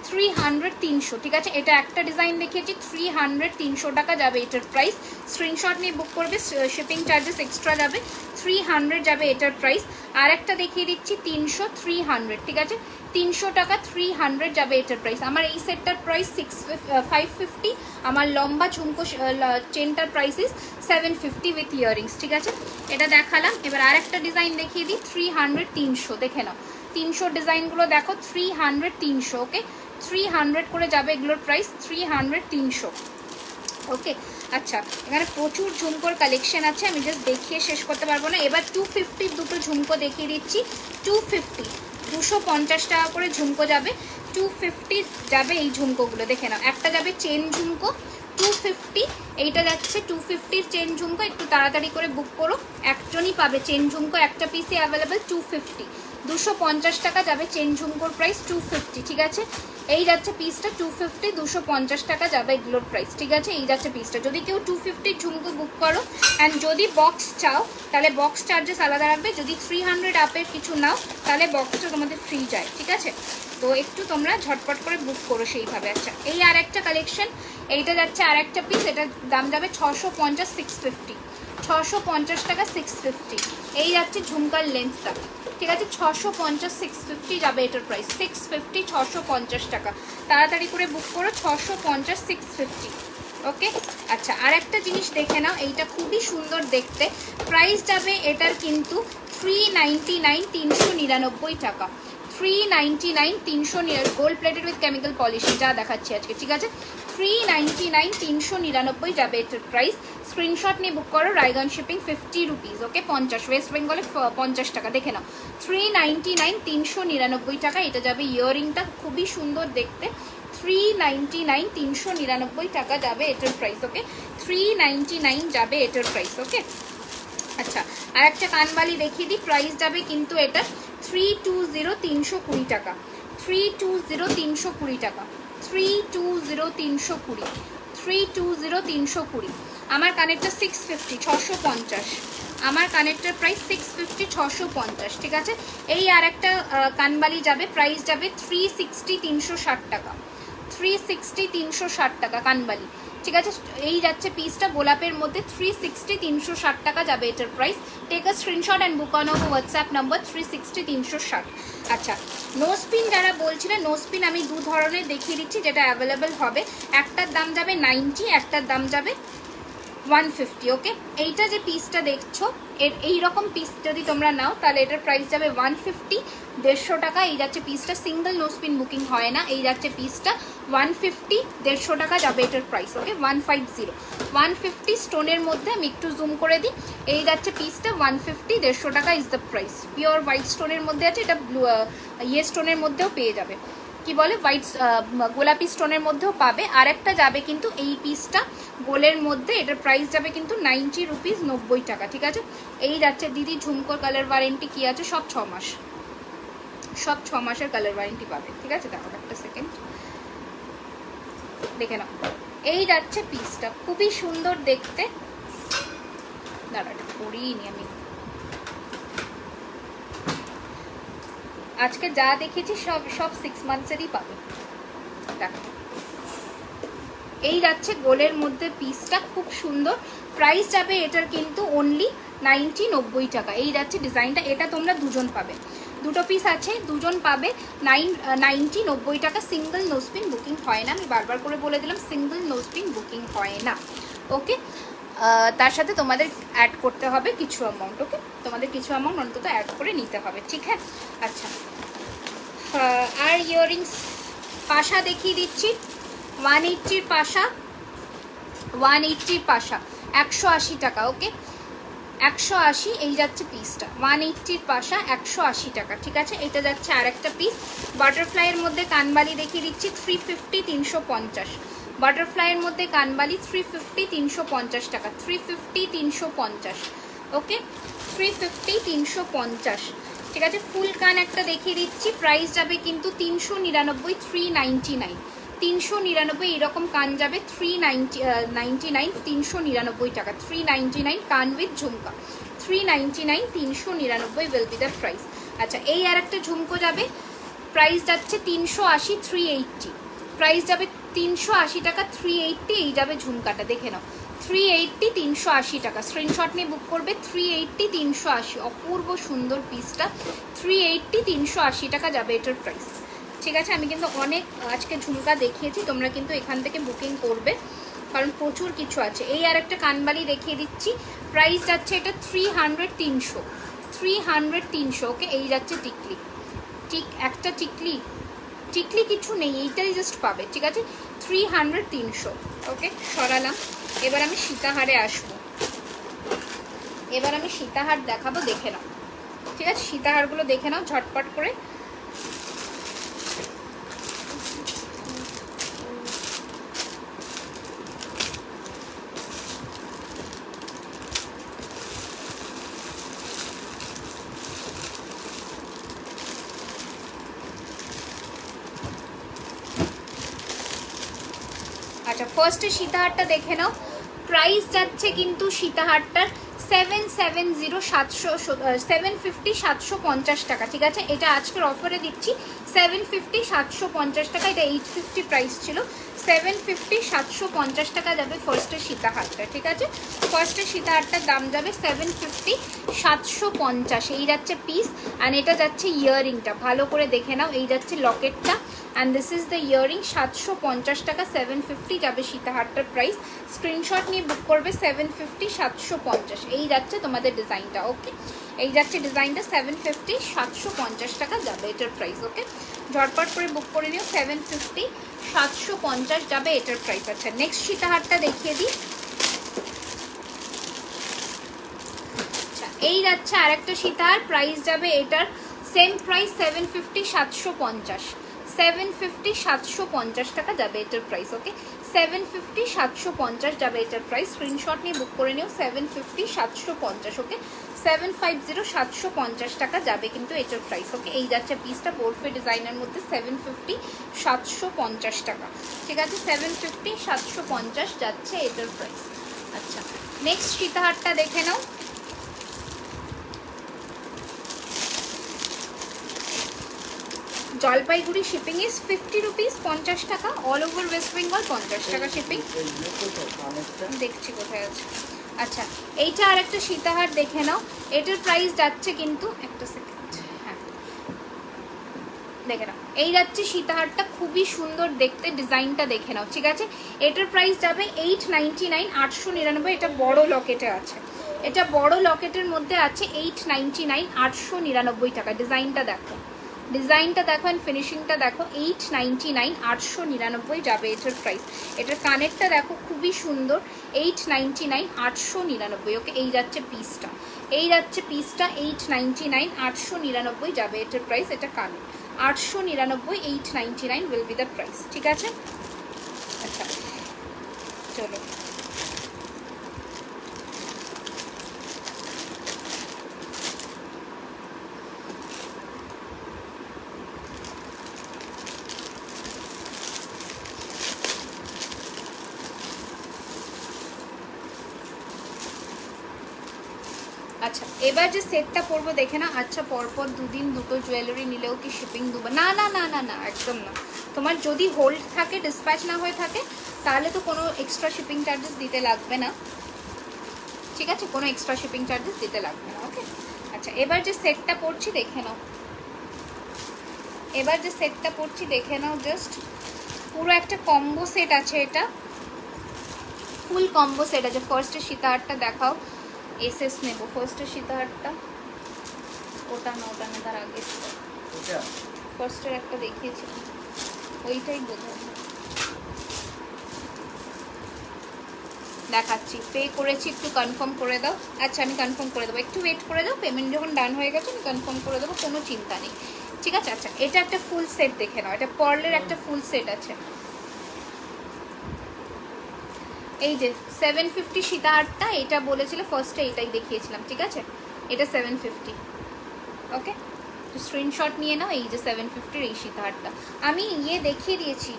300 300, ঠিক আছে। এটা একটা ডিজাইন দেখিয়েছি 300 300 টাকা যাবে এটার প্রাইস। স্ক্রিনশট নিয়ে বুক করবে, শিপিং চার্জেস এক্সট্রা যাবে, 300 যাবে এটার প্রাইস। আর একটা দেখিয়ে দিচ্ছি 300 300, ঠিক আছে 300 টাকা 300 যাবে এটার প্রাইস। আমার এই সেটটার প্রাইস 550, আমার লম্বা ঝুমকো চেনটার প্রাইস ইস 750 উইথ ইয়ারিংস, ঠিক আছে। এটা দেখালাম। এবার আর একটা ডিজাইন দেখিয়ে দিই 300 300, দেখে নাও 300 ডিজাইনগুলো দেখো, 300 300, ওকে 300 করে যাবে এগুলোর প্রাইস, 300 300। ওকে আচ্ছা এখানে প্রচুর ঝুমকোর কালেকশন আছে, আমি জাস্ট দেখিয়ে শেষ করতে পারবো না। এবার 250 দুটো ঝুমকো দেখিয়ে দিচ্ছি। 250 250 টাকা করে ঝুমকো যাবে, 250 যাবে এই ঝুমকোগুলো, দেখে নাও। একটা যাবে চেন ঝুমকো 250, এইটা যাচ্ছে 250 চেন ঝুমকো। একটু তাড়াতাড়ি করে বুক করো, একজনই পাবে চেন ঝুমকো, একটা পিসে অ্যাভেলেবেল। 250 250 টাকা যাবে চেন ঝুমকোর প্রাইস 250, ঠিক আছে। এই যাচ্ছে পিসটা 250 250 টাকা যাবে এগুলোর প্রাইস, ঠিক আছে। এই যাচ্ছে পিসটা। যদি কেউ 250 ঝুমকো বুক করো অ্যান্ড যদি বক্স চাও তাহলে বক্স চার্জেস আলাদা রাখবে। যদি 300 আপের কিছু নাও তাহলে বক্সটা তোমাদের ফ্রি যায়, ঠিক আছে। তো একটু তোমরা ঝটপট করে বুক করো সেইভাবে। আচ্ছা এই আর একটা কালেকশন, এইটা যাচ্ছে আর একটা পিস, এটার দাম যাবে 650 650, 650 টাকা 650। এই যাচ্ছে ঝুমকার লেন্থটা, ঠিক আছে। 650 650 যাবে এটার প্রাইস, 650 650 টাকা। তাড়াতাড়ি করে বুক করো, 650 650। ওকে আচ্ছা আর একটা জিনিস দেখে নাও, এইটা খুবই সুন্দর দেখতে। প্রাইস যাবে এটার কিন্তু 399 399 টাকা, 399 300, gold plated with chemical polish যা দেখাচ্ছি আজকে, ঠিক আছে। 399 399 যাবে এটার প্রাইস। স্ক্রিনশট নিয়ে বুক করো, রায়গঞ্জ শিপিং 50 রুপিস, ওকে 50, ওয়েস্ট বেঙ্গলে 50 টাকা। দেখে নাও 399 399 টাকা। এটা যাবে ইয়াররিংটা খুবই সুন্দর দেখতে, 399 399 টাকা যাবে এটার প্রাইস, ওকে 399 যাবে এটার প্রাইস, ওকে। আচ্ছা আর একটা কানবালি দেখিয়ে দিই, প্রাইস যাবে কিন্তু এটা 320 320 টাকা, 320 320 টাকা, 320 320, 320 320। আমার কানেরটা 650 650, আমার কানেরটার প্রাইস 650 650, ঠিক আছে। এই আর একটা কানবালি যাবে, প্রাইস যাবে 360 360 টাকা, 360 360 টাকা কানবালি, ঠিক আছে। এই যাচ্ছে পিসটা গোলাপের মধ্যে, 360 360 টাকা যাবে এটার price. Take a screenshot and book on our WhatsApp number 360 360। আচ্ছা নোসপিন যারা বলছিলেন, নোসপিন আমি দু ধরনের দেখিয়ে দিচ্ছি যেটা অ্যাভেলেবেল হবে। একটার দাম যাবে 90, একটার দাম যাবে 150, ওকে। এইটা যে পিসটা দেখছো এইরকম পিস যদি তোমরা নাও তাহলে এটার প্রাইস যাবে 150, 150 টাকা। এই যাচ্ছে পিসটা, সিঙ্গেল নোসপিন বুকিং হয় না। এই যাচ্ছে পিসটা 150, 150 টাকা যাবে এটার প্রাইস, ওকে 150 150 স্টোনের মধ্যে। আমি একটু জুম করে দিই, এই যাচ্ছে পিসটা 150, 150 টাকা is the price. Pure white স্টোনের মধ্যে আছে, এটা ব্লু স্টোনের মধ্যেও পেয়ে যাবে, কি বলে হোয়াইট গোলাপি স্টোনের মধ্যেও পাবে। আর একটা যাবে কিন্তু এই পিসটা গোলের মধ্যে, এটার প্রাইস যাবে কিন্তু 90 রুপিস 90 টাকা, ঠিক আছে। এই যাচ্ছে দিদি ঝুমকোর কালার ওয়ারেন্টি কি আছে, সব 6 মাস, সব 6 মাসের কালার ওয়ারেন্টি পাবে, ঠিক আছে। দেখো একটা সেকেন্ড দেখে নাও, এই যাচ্ছে পিসটা খুবই সুন্দর দেখতে। দাঁড়াটা করিনি আমি, আজকে যা দেখেছি সব 6 মান্থসেরই পাবে। দেখো এই যাচ্ছে গোলের মধ্যে পিসটা, খুব সুন্দর। প্রাইস যাবে এটার কিন্তু অনলি 90 90 টাকা। এই যাচ্ছে ডিজাইনটা, এটা তোমরা দুজন পাবে, দুটো পিস আছে, দুজন পাবে। 90 টাকা। সিঙ্গেল নোজপিন বুকিং হয় না, আমি বারবার করে বলে দিলাম সিঙ্গেল নোজপিন বুকিং হয় না। ওকে, তার সাথে তোমাদের অ্যাড করতে হবে কিছু অ্যামাউন্ট। ওকে, তোমাদের কিছু অ্যামাউন্ট অন্তত অ্যাড করে নিতে হবে, ঠিক হ্যাঁ। আচ্ছা, আর ইয়াররিংস পাশা দেখিয়ে দিচ্ছি। 180 পাশা, 180 পাশা 180 টাকা। ওকে, 180 এই যাচ্ছে পিসটা। 180 পাশা 180 টাকা, ঠিক আছে। এটা যাচ্ছে আর একটা পিস। বাটারফ্লাইয়ের মধ্যে কানবালি দেখিয়ে দিচ্ছি 350, 350। বাটারফ্লাইয়ের মধ্যে কানবালি 350, 350 টাকা। 350, 350। ওকে, 350, 350, ঠিক আছে। ফুল কান একটা দেখিয়ে দিচ্ছি, প্রাইস যাবে কিন্তু 399, 399। 399 এরকম কান যাবে 399, 399 টাকা। 399 কান with jhumka, 399, 399 will be the price. আচ্ছা, এই আর একটা ঝুমকো যাবে, প্রাইস যাচ্ছে 380, 380। প্রাইস যাবে 380 টাকা, 380 এই যাবে ঝুমকাটা, দেখে নাও। 380, 380 টাকা। স্ক্রিনশট নিয়ে বুক করবে। 380, 380, অপূর্ব সুন্দর পিসটা। 380, 380 টাকা যাবে এটার প্রাইস, ঠিক আছে। আমি কিন্তু অনেক আজকে ঝুমকা দেখিয়েছি, তোমরা কিন্তু এখান থেকে বুকিং করবে কারণ প্রচুর কিছু আছে। এই আর একটা কানবালি দেখিয়ে দিচ্ছি, প্রাইস যাচ্ছে এটা 300, 300, 300, 300। ওকে, এই যাচ্ছে টিকলি, একটা টিকলি কিছু নেই, এইটাই জাস্ট পাবে, ঠিক আছে। 300, 300। ওকে, সরালাম। এবার আমি সীতাহারে আসবো, এবার আমি সীতাহার দেখাবো, দেখে নাও, ঠিক আছে। সীতাহারগুলো দেখে নাও ঝটপট করে। আচ্ছা, ফার্স্টে সীতাহারটা দেখে নাও। প্রাইস যাচ্ছে কিন্তু সীতাহারটার 750, 750, 750 টাকা, ঠিক আছে। এটা আজকের অফারে দিচ্ছি 750, 750 টাকা। এটা 850 প্রাইস ছিল, 750, 750 টাকা যাবে ফার্স্টে সীতাহারটা, ঠিক আছে। ফার্স্টে সীতাহারটার দাম যাবে 750, 750, এই যাচ্ছে পিস। অ্যান্ড এটা যাচ্ছে ইয়াররিংটা, ভালো করে দেখে নাও। এই যাচ্ছে লকেটটা, and this is the earring. 750 টাকা, 750 যাবে সীতাহারটার প্রাইস। স্ক্রিনশট নিয়ে বুক করবে। 750, 750 এই যাচ্ছে তোমাদের ডিজাইনটা। ওকে, এই যাচ্ছে ডিজাইনটা। 750, 750 টাকা যাবে এটার প্রাইস। ওকে, ঝটপট করে বুক করে নিও। 750, 750 যাবে এটার প্রাইস। আচ্ছা, নেক্সট সীতাহারটা দেখিয়ে দিই। আচ্ছা, এই যাচ্ছে আর একটা সীতাহার, প্রাইস যাবে এটার সেম প্রাইস 750, 750। 750, 750 টাকা যাবে এটার প্রাইস। ওকে, 750, 750 যাবে এটার প্রাইস। স্ক্রিনশট নিয়ে বুক করে নিও। 750, 750। ওকে, 750, 750 টাকা যাবে কিন্তু এটার প্রাইস। ওকে, এই যাচ্ছে পিসটা বোরফে ডিজাইনের মধ্যে 750, 750 টাকা, ঠিক আছে। 750, 750 যাচ্ছে এটার প্রাইস। আচ্ছা, নেক্সট সীতাহারটা দেখে নাও। জলপাইগুড়ি শিপিং ইজ 50 রুপিস, 50 টাকা। অল ওভার ওয়েস্ট বেঙ্গল 50 টাকা শিপিং। দেখছি কোথায় আছে। আচ্ছা, এইটা আর একটা সীতাহার দেখে নাও। এটার প্রাইস যাচ্ছে কিন্তু, একটা সেকেন্ড, হ্যাঁ দেখে নাও। এই যাচ্ছে সীতাহারটা, খুবই সুন্দর দেখতে, ডিজাইনটা দেখে নাও, ঠিক আছে। এটার প্রাইস যাবে 899, 899। এটা বড় লকেটে আছে, এটা বড় লকেটের মধ্যে আছে 899, 899 টাকা। ডিজাইনটা দেখো, ডিজাইনটা দেখো, অ্যান্ড ফিনিশিংটা দেখো। 899, 899 যাবে এটার প্রাইস। এটার কানেরটা দেখো, খুবই সুন্দর। 899, 899। ওকে, এই যাচ্ছে পিসটা, এই যাচ্ছে পিসটা। 899, 899 যাবে এটার প্রাইস। এটা কানের 899, 899 উইল বি দ্য প্রাইস, ঠিক আছে। আচ্ছা, চলো আচ্ছা, এবার যে সেটটা পরবো দেখে না। আচ্ছা, পরপর দুদিন দুটো জুয়েলারি নিলেও কি শিপিং দেবো? না না না না না, একদম না। তোমার যদি হোল্ড থাকে, ডিসপ্যাচ না হয়ে থাকে, তাহলে তো কোনো এক্সট্রা শিপিং চার্জেস দিতে লাগবে না, ঠিক আছে। কোনো এক্সট্রা শিপিং চার্জেস দিতে লাগবে না। ওকে, আচ্ছা, এবার যে সেটটা পরছি দেখে নাও। এবার যে সেটটা পরছি দেখে নাও জাস্ট, পুরো একটা কম্বো সেট আছে, এটা ফুল কম্বো সেট আছে। ফার্স্টে সীতাহারটা দেখাও, এসএস নেব ফার্স্টে সীতাহারটা, ওটা না তার আগে ফার্স্টের একটা দেখিয়েছিলাম, ওইটাই বোধহয় দেখাচ্ছি। পে করেছি, একটু কনফার্ম করে দাও। আচ্ছা আমি কনফার্ম করে দেবো, একটু ওয়েট করে দাও, পেমেন্ট যখন ডান হয়ে গেছে আমি কনফার্ম করে দেবো, কোনো চিন্তা নেই, ঠিক আছে। আচ্ছা এটা একটা ফুল সেট দেখে নাও, এটা পার্লের একটা ফুল সেট আছে। এই যে 750 সীতাহারটা, এটা বলেছিল ফার্স্টে, এটাই দেখিয়েছিলাম, ঠিক আছে। এটা 750, ওকে, তো স্ক্রিনশট নিয়ে নাও। এই যে 750 এই সীতাহারটা আমি দেখিয়ে দিয়েছি।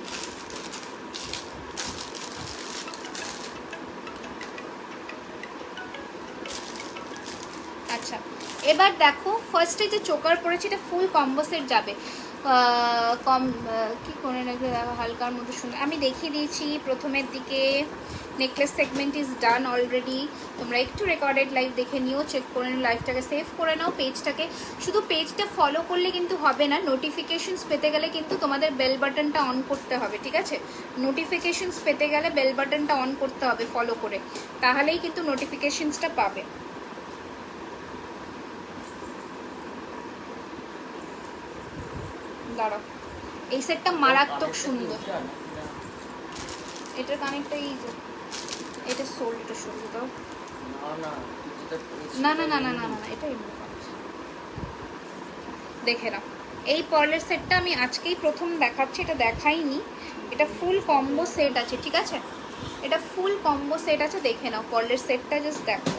আচ্ছা এবার দেখো, ফার্স্টে যে চোকার পরেছি এটা ফুল কম্বো সেট যাবে, কি করে নাকি হালকার মধ্যে শুনে আমি দেখিয়ে দিয়েছি প্রথমের দিকে। Necklace segment is done already, তোমরা একটু রেকর্ডেড লাইভ দেখে নিও, চেক করে নিও, লাইভটাকে সেভ করে নাও, পেজটাকে। শুধু পেজটা ফলো করলে কিন্তু হবে না, নোটিফিকেশনস পেতে গেলে কিন্তু তোমাদের বেল বাটনটা অন করতে হবে, ঠিক আছে। নোটিফিকেশনস পেতে গেলে বেল বাটনটা অন করতে হবে ফলো করে, তাহলেই কিন্তু নোটিফিকেশনসটা পাবে। দাঁড়াও, এই সেটটা মারাত্মক সুন্দর, এটার কানেক্টটা এই যে এটা সোল্ড, এটা সোল্ড দাও, না না না না না না এটা এমনি দেখে নাও। এই পার্লের সেটটা আমি আজকেই প্রথম দেখাচ্ছি, এটা দেখাইনি, এটা ফুল কম্বো সেট আছে, ঠিক আছে। এটা ফুল কম্বো সেট আছে, দেখে নাও পার্লের সেটটা, জাস্ট দেখো।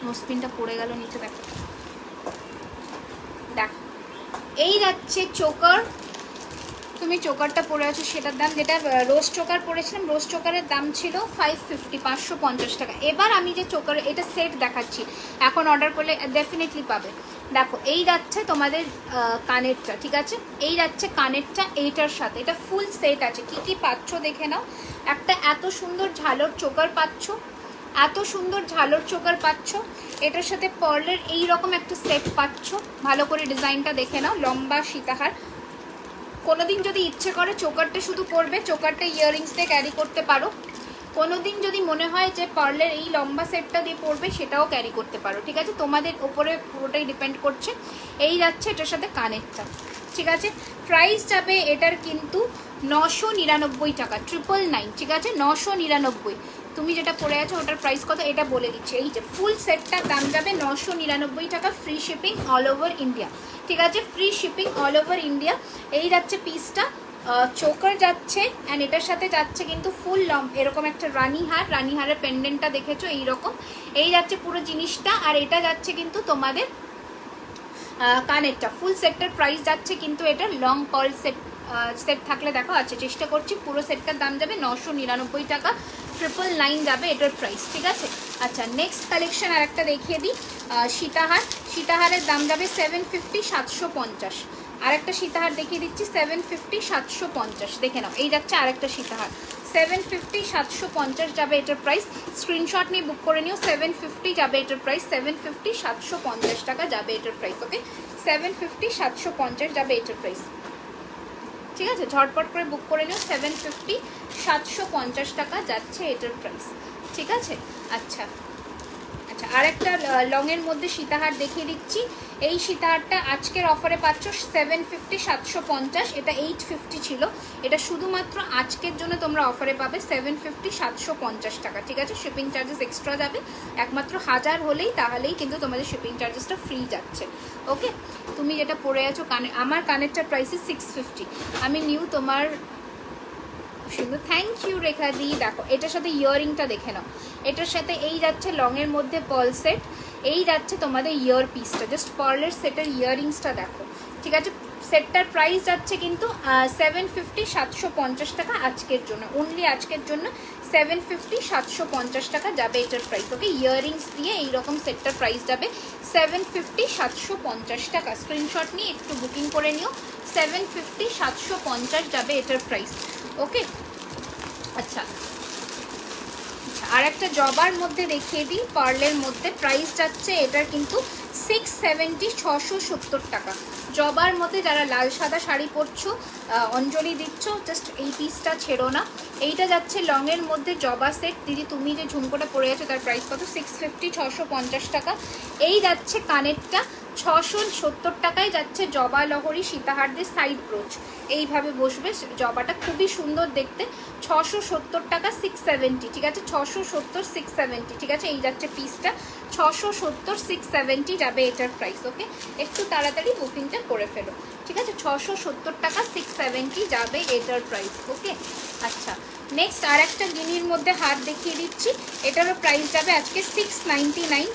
নোসপিনটা পড়ে গেল নিচে, দেখো দেখো, এই যাচ্ছে চোকার। তুমি চোকারটা পরে আছো সেটার দাম, যেটা রোজ চোকার পরেছিলাম, রোজ চোকারের দাম ছিল 550, 550 টাকা। এবার আমি যে চোকার এটা সেট দেখাচ্ছি, এখন অর্ডার করলে ডেফিনেটলি পাবে। দেখো এই যাচ্ছে তোমাদের কানেরটা, ঠিক আছে, এই যাচ্ছে কানেরটা এইটার সাথে, এটা ফুল সেট আছে। কি কি পাচ্ছ দেখে নাও, একটা এত সুন্দর ঝালর চোকার পাচ্ছ, এত সুন্দর ঝালর চোকার পাচ্ছ, এটার সাথে পার্লের এইরকম একটা সেট পাচ্ছ, ভালো করে ডিজাইনটা দেখে নাও, লম্বা সীতাহার। কোনোদিন যদি ইচ্ছে করে চোকারটা শুধু পরবে, চোকারটা ইয়াররিংস দিয়ে ক্যারি করতে পারো। কোনোদিন যদি মনে হয় যে পার্লের এই লম্বা সেটটা দিয়ে পরবে, সেটাও ক্যারি করতে পারো, ঠিক আছে, তোমাদের ওপরে পুরোটাই ডিপেন্ড করছে। এই যাচ্ছে এটার সাথে কানেরটা, ঠিক আছে। প্রাইস যাবে এটার কিন্তু 999 টাকা, 999, ঠিক আছে, 999। তুমি যেটা পরে আছো ওটার প্রাইস কত এটা বলে দিচ্ছি। এই যে ফুল সেটটার দাম যাবে 999 টাকা, free shipping all over India, ঠিক আছে, free shipping all over India. এই যাচ্ছে পিসটা, চোকার যাচ্ছে, অ্যান্ড এটার সাথে যাচ্ছে কিন্তু ফুল এরকম একটা রানী হারের পেন্ডেন্টটা দেখেছো এইরকম, এই যাচ্ছে পুরো জিনিসটা। আর এটা যাচ্ছে কিন্তু তোমাদের কানেরটা, ফুল সেটটার প্রাইস যাচ্ছে কিন্তু এটা লং পার্ল সেট থাকলে দেখো, আচ্ছা চেষ্টা করছি, পুরো সেটটার দাম যাবে 999 টাকা, 999 যাবে এটার প্রাইস, ঠিক আছে। আচ্ছা নেক্সট কালেকশন আর একটা দেখিয়ে দিই, সীতাহারের দাম যাবে 750, 750। আরেকটা সীতাহার দেখিয়ে দিচ্ছি 750, 750, দেখে নাও। এই যাচ্ছে আরেকটা সীতাহার 750, 750 যাবে এটার প্রাইস, স্ক্রিনশট নিয়ে বুক করে নিও। 750 যাবে এটার প্রাইস, 750, 750 টাকা যাবে এটার প্রাইস, ওকে, 750, 750 যাবে এটার প্রাইস, ঠিক আছে, ঝটপট করে বুক করে নিও। 750, 750 টাকা যাচ্ছে এটার প্রাইস, ঠিক আছে। আচ্ছা আচ্ছা আরেকটা লংয়ের মধ্যে সীতাহার দেখিয়ে দিচ্ছি। এই সীতাহারটা আজকের অফারে পাচ্ছ 750, 750, এটা 850 ছিল, এটা শুধুমাত্র আজকের জন্য তোমরা অফারে পাবে 750, 750 টাকা, ঠিক আছে। শিপিং চার্জেস এক্সট্রা যাবে, একমাত্র 1000 হলেই, তাহলেই কিন্তু তোমাদের শিপিং চার্জেসটা ফ্রি যাচ্ছে, ওকে। তুমি যেটা পরে আছো আমার কানেরটার প্রাইস 650, আমি নিউ তোমার সুন্দর, থ্যাংক ইউ রেখা দি। দেখো এটার সাথে ইয়াররিংটা দেখে নাও, এটার সাথে এই যাচ্ছে লংয়ের মধ্যে পার্ল সেট, এই যাচ্ছে তোমাদের ইয়ার পিসটা, জাস্ট পার্লের সেটের ইয়াররিংসটা দেখো, ঠিক আছে। সেটটার প্রাইস যাচ্ছে কিন্তু 750, 750 টাকা আজকের জন্য, অনলি আজকের জন্য 750, 750 টাকা যাবে এটার প্রাইস, ওকে। ইয়াররিংস দিয়ে এইরকম সেটটার প্রাইস যাবে 750, 750 টাকা। স্ক্রিনশট নিয়ে একটু বুকিং করে নিও, 750, 750 যাবে এটার প্রাইস, ওকে। আচ্ছা আর একটা জবার মধ্যে দেখিয়ে দিই, পার্লের মধ্যে প্রাইস যাচ্ছে এটার কিন্তু 670, 670 টাকা। জবার মধ্যে যারা লাল সাদা শাড়ি পরছো, অঞ্জলি দিচ্ছ, জাস্ট এই পিসটা ছেড়ো না। এইটা যাচ্ছে লংয়ের মধ্যে জবা সেট। দিদি তুমি যে ঝুমকোটা পরে আছো তার প্রাইস কত? 650, 650 টাকা। এই যাচ্ছে কানেরটা 670 টাকায় যাচ্ছে জবা লহরি সীতাহারদের সাইড ব্রোচ। এইভাবে বসবে জবাটা, খুবই সুন্দর দেখতে। 670 টাকা, 670, ঠিক আছে? 670, 670, ঠিক আছে? এই যাচ্ছে পিসটা 670, 670 যাবে এটার প্রাইস। ওকে, একটু তাড়াতাড়ি বুকিংটা করে ফেলো, ঠিক আছে? 670 টাকা, 670 যাবে এটার প্রাইস। ওকে, আচ্ছা নেক্সট আর একটা গিনির মধ্যে হাত দেখিয়ে দিচ্ছি। এটারও প্রাইস যাবে আজকে 699,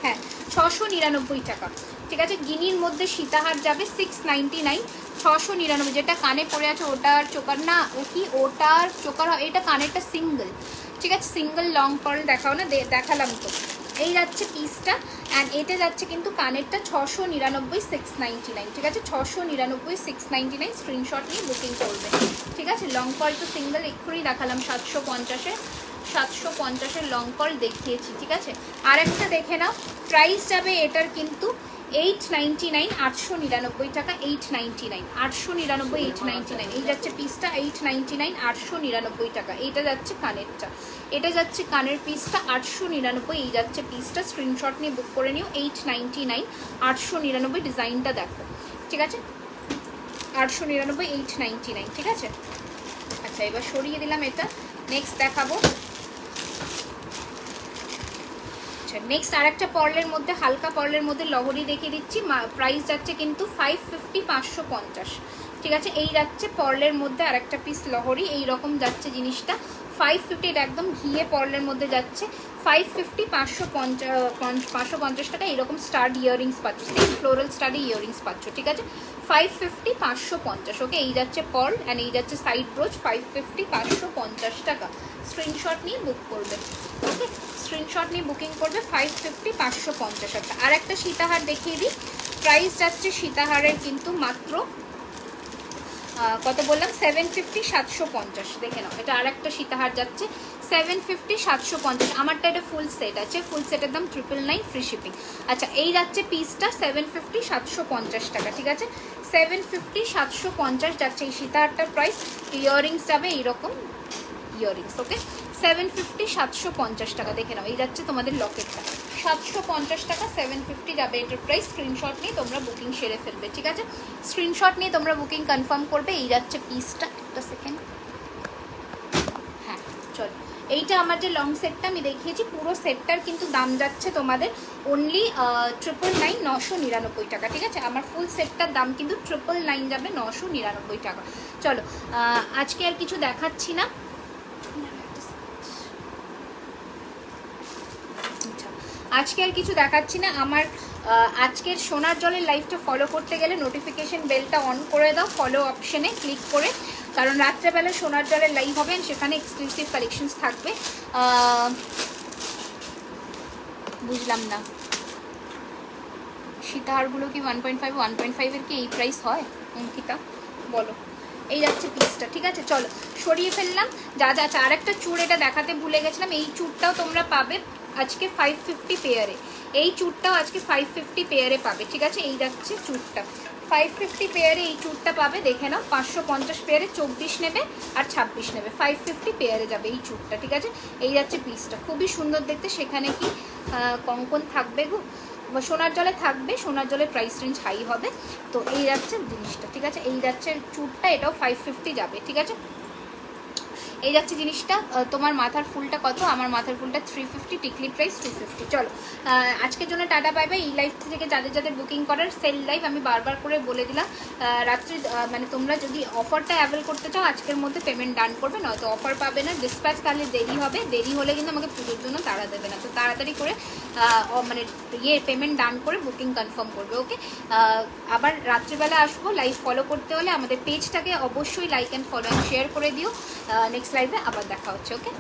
হ্যাঁ 699 টাকা, ঠিক আছে? গিনির মধ্যে সীতাহার যাবে 699, 699। যেটা কানে পড়ে আছে ওটার চোকার না, ও কি ওটার চোকার, এটা কানেরটা সিঙ্গেল, ঠিক আছে? সিঙ্গেল লং পার্ল দেখাও না, দেখালাম তো। এই যাচ্ছে পিসটা, অ্যান্ড এটা যাচ্ছে কিন্তু কানেরটা 699, 699, ঠিক আছে? 699, 699 স্ক্রিনশট নিয়ে বুকিং করবে, ঠিক আছে? লং পার্ল তো সিঙ্গেল এক্ষুনি দেখালাম 750-এ, 750-এর লং পার্ল দেখিয়েছি, ঠিক আছে? আর একটা দেখে নাও, প্রাইস যাবে এটার কিন্তু 899, 899 টাকা, 899, 899, 899। এই যাচ্ছে পিসটা 899, 899 টাকা। এইটা যাচ্ছে কানেরটা, এটা যাচ্ছে কানের পিসটা 899, এই যাচ্ছে পিসটা। স্ক্রিনশট নিয়ে বুক করে নিও। 899, 899 ডিজাইনটা দেখো, ঠিক আছে? 899, 899, ঠিক আছে? আচ্ছা এবার সরিয়ে দিলাম এটা, নেক্সট দেখাবো। নেক্সট আর একটা পার্লের মধ্যে, হালকা পার্লের মধ্যে লহরি দেখিয়ে দিচ্ছি। প্রাইস যাচ্ছে কিন্তু 550, 550, ঠিক আছে? এই যাচ্ছে পার্লের মধ্যে আর একটা পিস লহরি, এই রকম যাচ্ছে জিনিসটা 550। এটা একদম ঘিয়ে পার্লের মধ্যে যাচ্ছে 550, 550 টাকা। এইরকম স্টাড ইয়াররিংস পাচ্ছ, সেম ফ্লোরাল স্টাডি ইয়াররিংস পাচ্ছ, ঠিক আছে? 550, 550। ওকে, এই যাচ্ছে পার্ল অ্যান্ড এই যাচ্ছে সাইড ব্রোচ 550, 550 টাকা। স্ক্রিনশট নিয়ে বুক করবে, ওকে? স্ক্রিনশট নিয়ে বুকিং করবে 550, 550 টাকা। আর একটা সীতাহার দেখিয়ে দিই, প্রাইস যাচ্ছে সীতাহারের কিন্তু মাত্র কত বললাম, 750, 750। দেখে নাও, এটা আর একটা সীতাহার যাচ্ছে 750, 750। আমারটা এটা ফুল সেট আছে, ফুল সেটের দাম 999 ফ্রি শিপিং। আচ্ছা এই যাচ্ছে পিসটা 750, 750 টাকা, ঠিক আছে? 750, 750 যাচ্ছে এই সীতাহারটার প্রাইস। ইয়াররিংস যাবে এইরকম ইয়াররিংস, ওকে? 750, 750 টাকা। দেখে নাও, এই যাচ্ছে তোমাদের লকেটটা 750 টাকা, 750 যাবে এটার প্রাইস। স্ক্রিনশট নিয়ে তোমরা বুকিং সেরে ফেলবে, ঠিক আছে? স্ক্রিনশট নিয়ে তোমরা বুকিং কনফার্ম করবে। এই যাচ্ছে পিসটা, একটা সেকেন্ড, হ্যাঁ চলো। এইটা আমার যে লং সেটটা আমি দেখিয়েছি, পুরো সেটটার কিন্তু দাম যাচ্ছে তোমাদের অনলি 999, 999 টাকা, ঠিক আছে? আমার ফুল সেটটার দাম কিন্তু 999 যাবে 999 টাকা। চলো আজকে আর কিছু দেখাচ্ছি না, আজকে আর কিছু দেখাচ্ছি না। আমার আজকের সোনার জলের লাইভটা ফলো করতে গেলে নোটিফিকেশন বেলটা অন করে দাও, ফলো অপশনে ক্লিক করে, কারণ রাত্রেবেলা সোনার জলের লাইভ হবে, সেখানে এক্সক্লুসিভ কালেকশনস থাকবে। বুঝলাম না, সীতাহারগুলো কি 1.5, 1.5-এর কি এই প্রাইস হয় অঙ্কিতা? বলো। এই যাচ্ছে পিসটা, ঠিক আছে? চলো সরিয়ে ফেললাম যা যা। আর একটা চূড় এটা দেখাতে ভুলে গেছিলাম, এই চূড়টাও তোমরা পাবে আজকে 550 পেয়ারে। এই চূড়টাও আজকে 550 পেয়ারে পাবে, ঠিক আছে? এই যাচ্ছে চূড়টা 550 পেয়ারে, এই চূড়টা পাবে। দেখে নাও, 550 পেয়ারে 24 নেবে আর 26 নেবে, 550 পেয়ারে যাবে এই চূড়টা, ঠিক আছে? এই যাচ্ছে পিসটা, খুবই সুন্দর দেখতে। সেখানে কি কঙ্কন থাকবে গো? সোনার জলে থাকবে, সোনার জলের প্রাইস রেঞ্জ হাই হবে। তো এই যাচ্ছে জিনিসটা, ঠিক আছে? এই যাচ্ছে চূড়টা, এটাও 550 যাবে, ঠিক আছে? এই যাচ্ছে জিনিসটা। তোমার মাথার ফুলটা কত? আমার মাথার ফুলটা 350, টিকলি প্রাইস 250। চলো আজকের জন্য টাটা বাই বাই। এই লাইভ থেকে যাদের যাদের বুকিং করার, সেল লাইভ আমি বারবার করে বলে দিলাম, রাত্রি মানে তোমরা যদি অফারটা অ্যাভেল করতে চাও আজকের মধ্যে পেমেন্ট ডান করবে, নয়তো অফার পাবে না। ডিসপ্যাচ তাহলে দেরি হবে, দেরি হলে কিন্তু আমাকে পুজোর জন্য তাড়া দেবে না। তো তাড়াতাড়ি করে মানে পেমেন্ট ডান করে বুকিং কনফার্ম করবে, ওকে? আবার রাত্রিবেলা আসবো। লাইভ ফলো করতে হলে আমাদের পেজটাকে অবশ্যই like and follow and share করে দিও। নেক্সট লাইভে আবার দেখা হচ্ছে, ওকে?